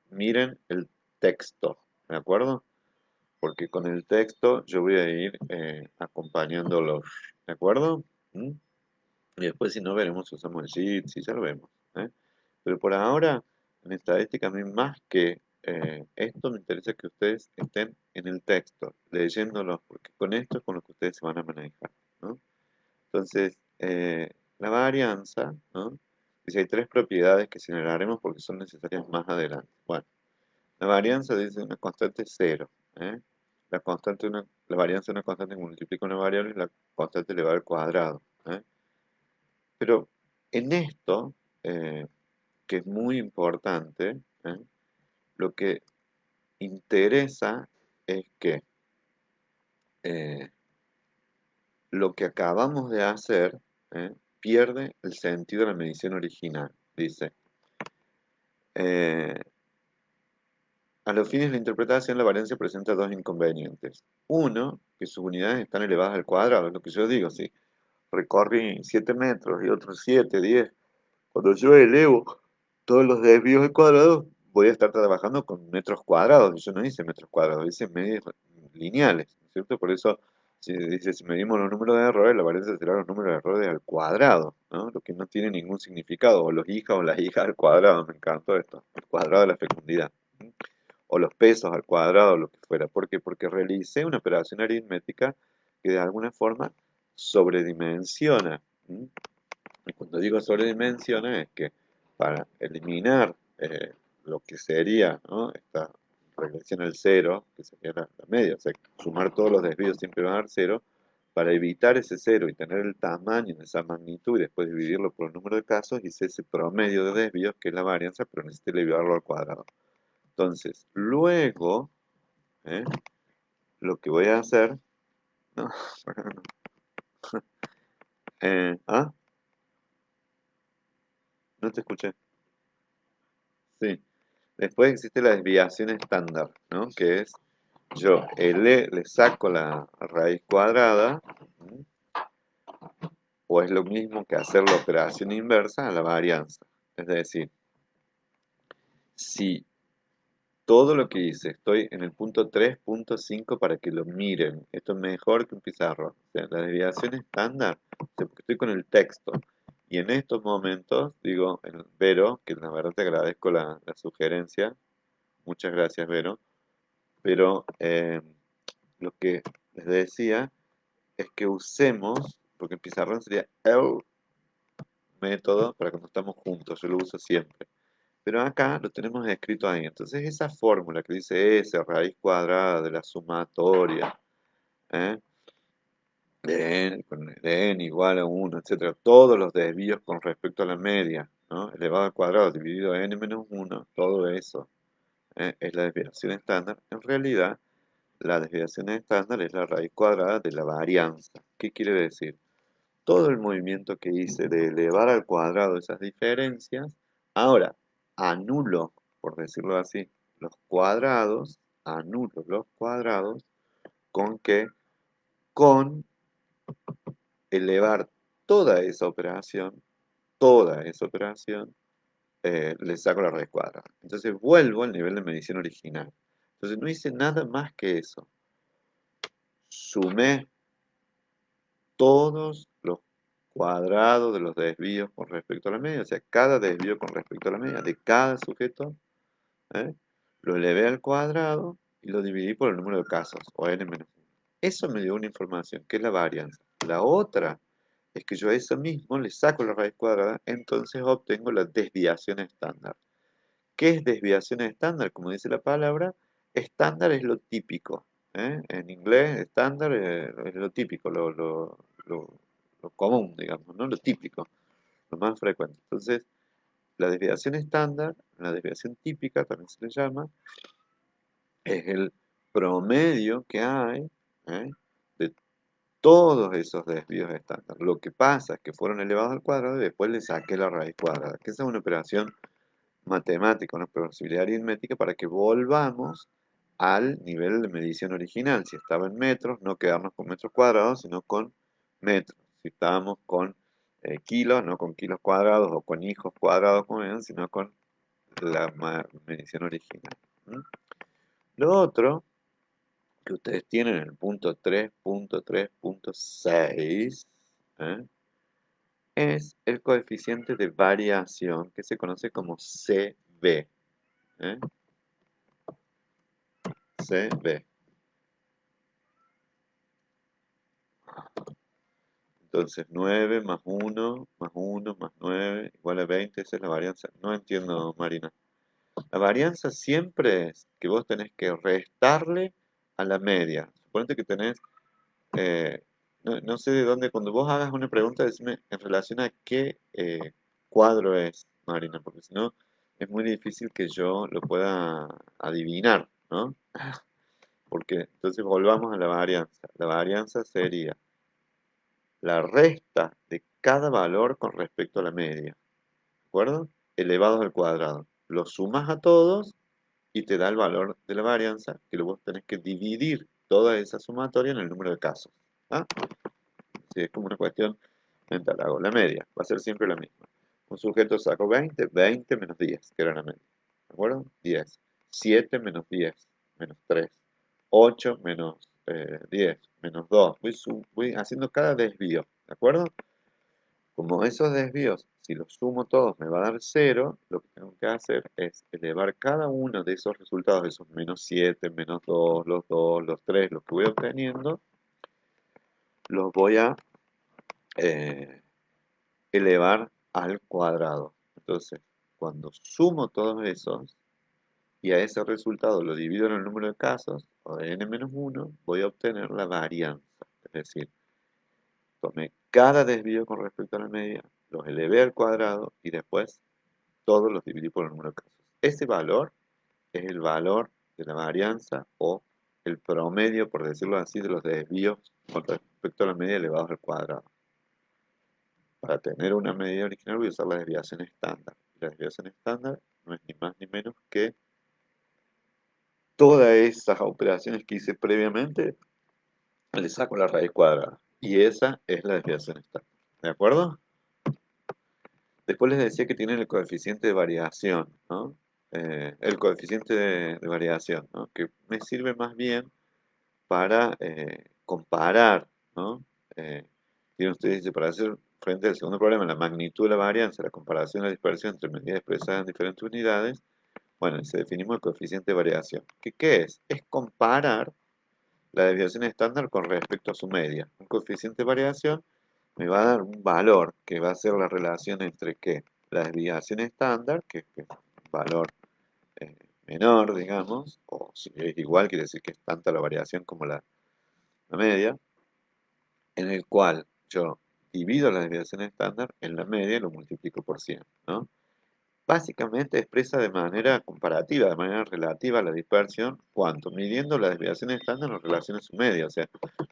miren el texto, ¿de acuerdo? Porque con el texto yo voy a ir acompañándolos, ¿de acuerdo? ¿Mm? Y después, si no, veremos si usamos el sheet, si ya lo vemos, ¿eh? Pero por ahora, en estadística, a mí más que esto, me interesa que ustedes estén en el texto, leyéndolo, porque con esto es con lo que ustedes se van a manejar, ¿no? Entonces, la varianza, ¿no?, dice, hay tres propiedades que señalaremos porque son necesarias más adelante. Bueno, la varianza dice una constante es 0, ¿eh? La varianza de una constante que multiplica una variable es la constante elevada al cuadrado, ¿eh? Pero en esto, que es muy importante, lo que interesa es que eh, lo que acabamos de hacer pierde el sentido de la medición original. Dice, eh, a los fines de la interpretación, la varianza presenta dos inconvenientes. Uno, que sus unidades están elevadas al cuadrado, es lo que yo digo, si recorrí 7 metros y otros 7, 10, cuando yo elevo todos los desvíos al cuadrado, voy a estar trabajando con metros cuadrados. Yo no hice metros cuadrados, hice medios lineales, ¿cierto? Por eso, si dice, si medimos los números de errores, la varianza será los números de errores al cuadrado, ¿no? Lo que no tiene ningún significado, o los hijas o las hijas al cuadrado, me encantó esto, el cuadrado de la fecundidad, o los pesos al cuadrado, lo que fuera. ¿Por qué? Porque realicé una operación aritmética que de alguna forma sobredimensiona. Y cuando digo sobredimensiona es que para eliminar lo que sería, ¿no?, esta regresión al cero, que sería la media, o sea, sumar todos los desvíos siempre van a dar cero, para evitar ese cero y tener el tamaño de esa magnitud y después dividirlo por el número de casos, hice ese promedio de desvíos que es la varianza, pero necesité elevarlo al cuadrado. Entonces, luego, ¿eh?, lo que voy a hacer, no, ¿ah? No te escuché. Sí. Después existe la desviación estándar, ¿no? Que es, yo le saco la raíz cuadrada, ¿m?, o es lo mismo que hacer la operación inversa a la varianza. Es decir, si todo lo que hice, estoy en el punto 3.5 para que lo miren. Esto es mejor que un pizarrón. O sea, la desviación estándar, o sea, porque estoy con el texto. Y en estos momentos, digo, Vero, que la verdad te agradezco la sugerencia. Muchas gracias, Vero. Pero lo que les decía es que usemos, porque el pizarrón sería el método para cuando estamos juntos. Yo lo uso siempre. Pero acá lo tenemos escrito ahí. Entonces esa fórmula que dice S, raíz cuadrada de la sumatoria, ¿eh?, de n igual a 1, etcétera, todos los desvíos con respecto a la media, ¿no?, elevado al cuadrado dividido n menos 1, todo eso es la desviación estándar. En realidad, la desviación estándar es la raíz cuadrada de la varianza. ¿Qué quiere decir? Todo el movimiento que hice de elevar al cuadrado esas diferencias, ahora anulo, por decirlo así, los cuadrados, anulo los cuadrados, ¿con qué? Con elevar toda esa operación, le saco la raíz cuadrada. Entonces vuelvo al nivel de medición original. Entonces no hice nada más que eso. Sumé todos los cuadrados de los desvíos con respecto a la media, o sea, cada desvío con respecto a la media de cada sujeto, ¿eh?, lo elevé al cuadrado y lo dividí por el número de casos, o n menos 1. Eso me dio una información, que es la varianza. La otra es que yo a eso mismo le saco la raíz cuadrada, entonces obtengo la desviación estándar. ¿Qué es desviación estándar? Como dice la palabra, estándar es lo típico, ¿eh? En inglés, estándar es lo típico, lo común, digamos, ¿no? Lo típico, lo más frecuente. Entonces, la desviación estándar, la desviación típica también se le llama, es el promedio que hay, ¿eh?, de todos esos desvíos estándar. Lo que pasa es que fueron elevados al cuadrado y después le saqué la raíz cuadrada, que esa es una operación matemática, una posibilidad aritmética para que volvamos al nivel de medición original. Si estaba en metros, no quedarnos con metros cuadrados, sino con metros. Si estábamos con kilos, no con kilos cuadrados o con hijos cuadrados, como ven, sino con la medición original. ¿Mm? Lo otro que ustedes tienen en el punto 3.3.6 es el coeficiente de variación que se conoce como CB. ¿eh? CB. Entonces 9 más 1 más 1 más 9 igual a 20, esa es la varianza. No entiendo, Marina. La varianza siempre es que vos tenés que restarle a la media. Suponete que tenés, no sé de dónde, cuando vos hagas una pregunta, decime en relación a qué cuadro es, Marina, porque si no es muy difícil que yo lo pueda adivinar, ¿no? Porque entonces volvamos a la varianza. La varianza sería la resta de cada valor con respecto a la media, ¿de acuerdo? Elevados al cuadrado. Lo sumas a todos y te da el valor de la varianza, que luego tenés que dividir toda esa sumatoria en el número de casos. ¿Ah? Sí, es como una cuestión mental. Hago la media, va a ser siempre la misma. Un sujeto sacó 20, 20 menos 10, que era la media. ¿De acuerdo? 10. 7 menos 10, menos 3. 8 menos 10, menos 2. Voy haciendo cada desvío. ¿De acuerdo? Como esos desvíos, si los sumo todos me va a dar 0, lo que tengo que hacer es elevar cada uno de esos resultados, esos menos 7, menos 2, los 3, los que voy obteniendo, los voy a eh, elevar al cuadrado. Entonces, cuando sumo todos esos y a ese resultado lo divido en el número de casos, o de n-1, voy a obtener la varianza. Es decir, tomé cada desvío con respecto a la media, los elevé al cuadrado y después todos los dividí por el número de casos. Ese valor es el valor de la varianza o el promedio, por decirlo así, de los desvíos con respecto a la media elevados al cuadrado. Para tener una medida original voy a usar la desviación estándar. La desviación estándar no es ni más ni menos que todas esas operaciones que hice previamente, le saco la raíz cuadrada. Y esa es la desviación estándar. ¿De acuerdo? Después les decía que tienen el coeficiente de variación, ¿no? El coeficiente de variación, ¿no? Que me sirve más bien para comparar, ¿no? Tienen ustedes, dice, para hacer frente al segundo problema, la magnitud de la varianza, la comparación de la dispersión entre medidas expresadas en diferentes unidades, bueno, se definimos el coeficiente de variación. ¿Qué es? Es comparar la desviación estándar con respecto a su media. Un coeficiente de variación me va a dar un valor que va a ser la relación entre ¿qué? La desviación estándar, que es un valor eh, menor, digamos, o si es igual, quiere decir que es tanta la variación como la media, en el cual yo divido la desviación estándar en la media y lo multiplico por 100, ¿no? Básicamente expresa de manera comparativa, de manera relativa a la dispersión, ¿cuánto? Midiendo la desviación estándar en relación a su media. O sea,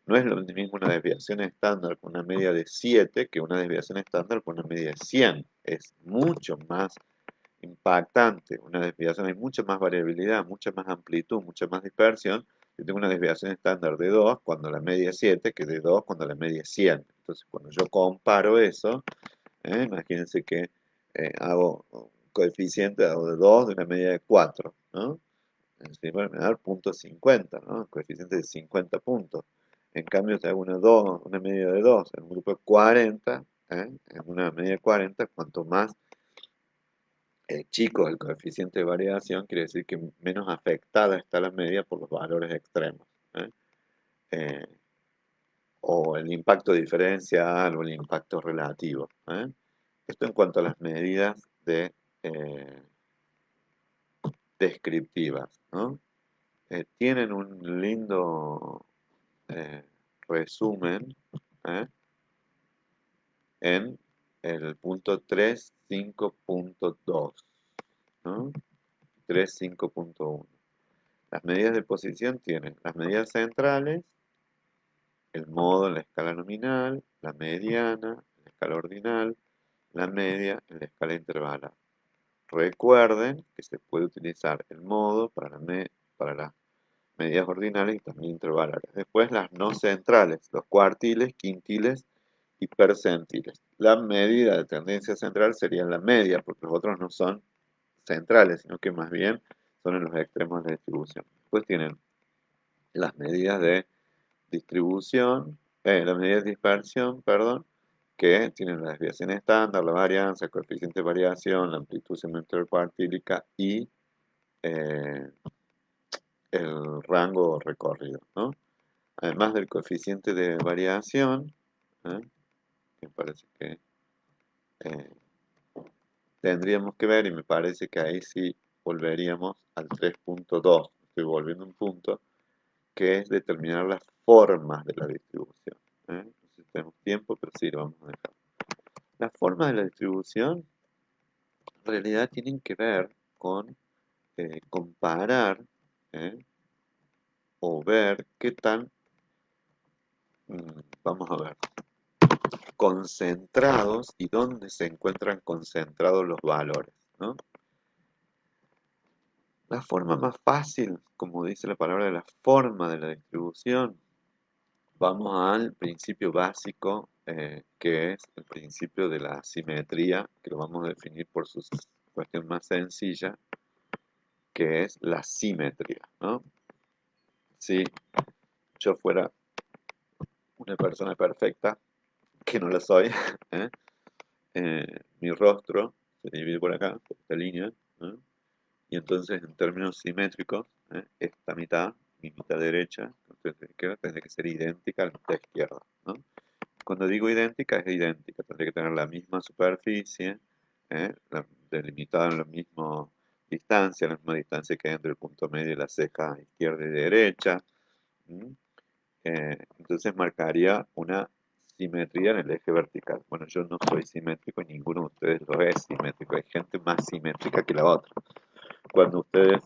no es lo mismo una desviación estándar con una media de 7 que una desviación estándar con una media de 100. Es mucho más impactante. Una desviación, hay mucha más variabilidad, mucha más amplitud, mucha más dispersión. Yo tengo una desviación estándar de 2 cuando la media es 7 que de 2 cuando la media es 100. Entonces, cuando yo comparo eso, imagínense que hago un coeficiente hago de 2 de una media de 4, ¿no? Bueno, me da el punto 50, ¿no? El coeficiente de 50 puntos. En cambio, si hago una media de 2 en un grupo de 40, en una media de 40, cuanto más chico el coeficiente de variación, quiere decir que menos afectada está la media por los valores extremos. ¿Eh? Eh, o el impacto diferencial o el impacto relativo. Esto en cuanto a las medidas eh, descriptivas, ¿no? Tienen un lindo eh, resumen ¿eh? En el punto 3.5.2, ¿no? 3.5.1. Las medidas de posición tienen las medidas centrales, el modo en la escala nominal, la mediana, en la escala ordinal, la media en la escala intervalar. Recuerden que se puede utilizar el modo para las medidas ordinales y también intervalares. Después las no centrales, los cuartiles, quintiles y percentiles. La medida de tendencia central sería la media, porque los otros no son centrales, sino que más bien son en los extremos de la distribución. Después tienen las medidas de distribución, las medidas de dispersión, perdón, que tienen la desviación estándar, la varianza, el coeficiente de variación, la amplitud segmental cuartílica y eh, el rango recorrido, ¿no? Además del coeficiente de variación, ¿eh? Me parece que eh, tendríamos que ver, y me parece que ahí sí volveríamos al 3.2, estoy volviendo un punto, que es determinar las formas de la distribución. No sé si tenemos tiempo, pero sí, lo vamos a dejar. Las formas de la distribución en realidad tienen que ver con comparar ¿eh? o ver qué tan, vamos a ver, concentrados y dónde se encuentran concentrados los valores, ¿no? La forma más fácil, como dice la palabra de la forma de la distribución, vamos al principio básico, que es el principio de la simetría, que lo vamos a definir por su cuestión más sencilla, que es la simetría, ¿no? Si yo fuera una persona perfecta, que no lo soy, ¿eh? Mi rostro se divide por acá, por esta línea, ¿eh? Y entonces en términos simétricos, esta mitad, mi mitad derecha, entonces izquierda, tendría que ser idéntica a la mitad izquierda, ¿no? Cuando digo idéntica, es idéntica, tendría que tener la misma superficie, delimitada en la misma distancia que hay entre el punto medio y la ceja izquierda y derecha. ¿Mm? Entonces marcaría una simetría en el eje vertical. Bueno, yo no soy simétrico y ninguno de ustedes lo es simétrico. Hay gente más simétrica que la otra. Cuando ustedes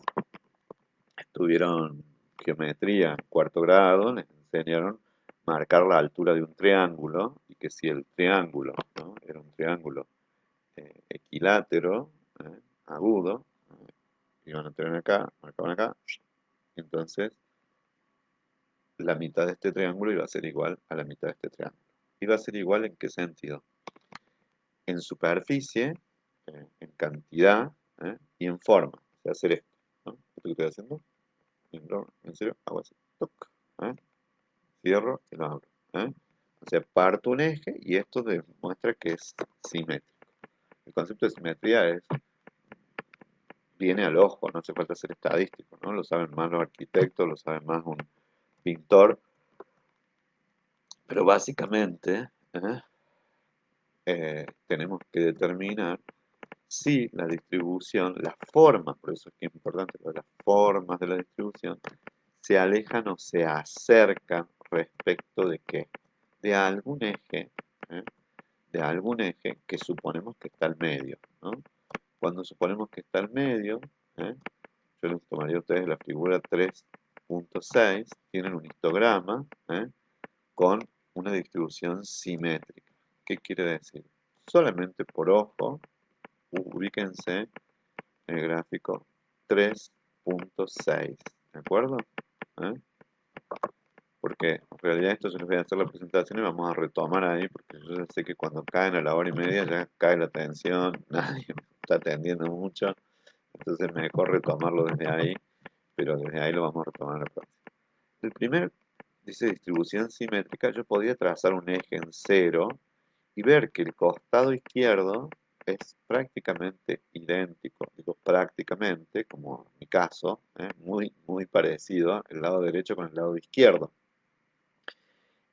tuvieron geometría en cuarto grado, les enseñaron marcar la altura de un triángulo y que si el triángulo, ¿no?, era un triángulo equilátero, agudo, iban a tener acá, marcaban acá, entonces la mitad de este triángulo iba a ser igual a la mitad de este triángulo. ¿Iba a ser igual en qué sentido? En superficie, en cantidad, y en forma. O sea, hacer esto, ¿no? Esto que estoy haciendo, en serio, hago así, toc, ¿eh? Cierro y lo abro, ¿eh? O sea, parto un eje y esto demuestra que es simétrico. El concepto de simetría viene al ojo, no hace falta ser estadístico, ¿no? Lo saben más los arquitectos, lo saben más un pintor, pero básicamente tenemos que determinar si la distribución, las formas, por eso es que es importante, las formas de la distribución se alejan o se acercan respecto de qué, de algún eje, ¿eh? De algún eje que suponemos que está al medio, ¿no? Cuando suponemos que está al medio, yo les tomaría a ustedes la figura 3.6, tienen un histograma, con una distribución simétrica. ¿Qué quiere decir? Solamente por ojo, ubíquense en el gráfico 3.6, ¿de acuerdo? ¿Eh? Porque en realidad esto se les voy a hacer la presentación y vamos a retomar ahí, porque yo ya sé que cuando caen a la hora y media ya cae la atención, nadie me está atendiendo mucho, entonces mejor retomarlo desde ahí, pero desde ahí lo vamos a retomar en la próxima. El primer, dice distribución simétrica, yo podía trazar un eje en cero y ver que el costado izquierdo es prácticamente idéntico, digo prácticamente, como en mi caso, muy, muy parecido el lado derecho con el lado izquierdo.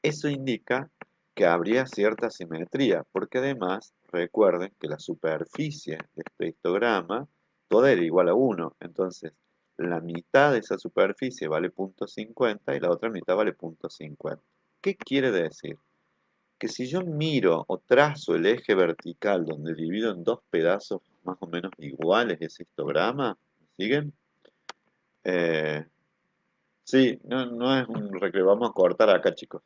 Eso indica que habría cierta simetría, porque además recuerden que la superficie de este histograma toda era igual a 1, entonces la mitad de esa superficie vale 0.50 y la otra mitad vale 0.50. ¿Qué quiere decir? Que si yo miro o trazo el eje vertical donde divido en dos pedazos más o menos iguales ese histograma, ¿siguen? Eh, sí, no es un recreo, vamos a cortar acá, chicos.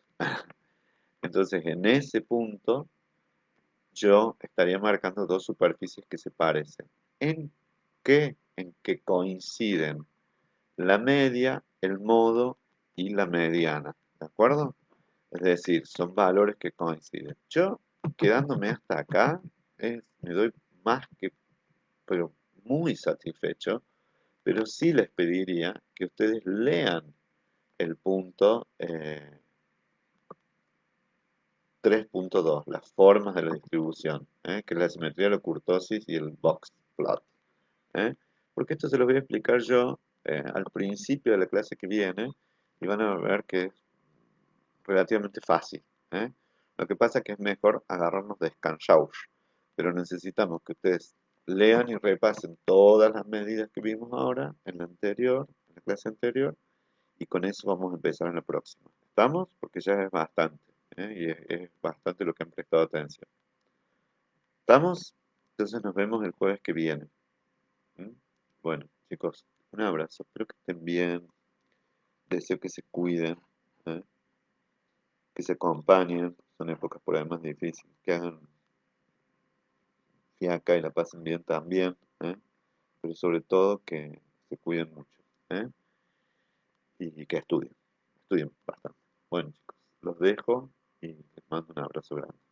Entonces, en ese punto, yo estaría marcando dos superficies que se parecen. ¿En qué? En que coinciden la media, el modo y la mediana. ¿De acuerdo? Es decir, son valores que coinciden. Yo, quedándome hasta acá, me doy más que, pero muy satisfecho, pero sí les pediría que ustedes lean el punto 3.2, las formas de la distribución, que es la simetría, la kurtosis y el box plot. Porque esto se lo voy a explicar yo al principio de la clase que viene y van a ver que es relativamente fácil. ¿eh? Lo que pasa es que es mejor agarrarnos de Scanshauer, pero necesitamos que ustedes lean y repasen todas las medidas que vimos ahora en la anterior, en la clase anterior, y con eso vamos a empezar en la próxima. ¿Estamos? Porque ya es bastante, y es bastante lo que han prestado atención. ¿Estamos? Entonces nos vemos el jueves que viene. ¿Mm? Bueno, chicos, un abrazo. Espero que estén bien. deseo que se cuiden, ¿eh? Que se acompañen, son épocas por además difíciles, que hagan fiaca y la pasen bien también, ¿eh? Pero sobre todo que se cuiden mucho, ¿eh? Y que estudien bastante. Bueno chicos, los dejo y les mando un abrazo grande.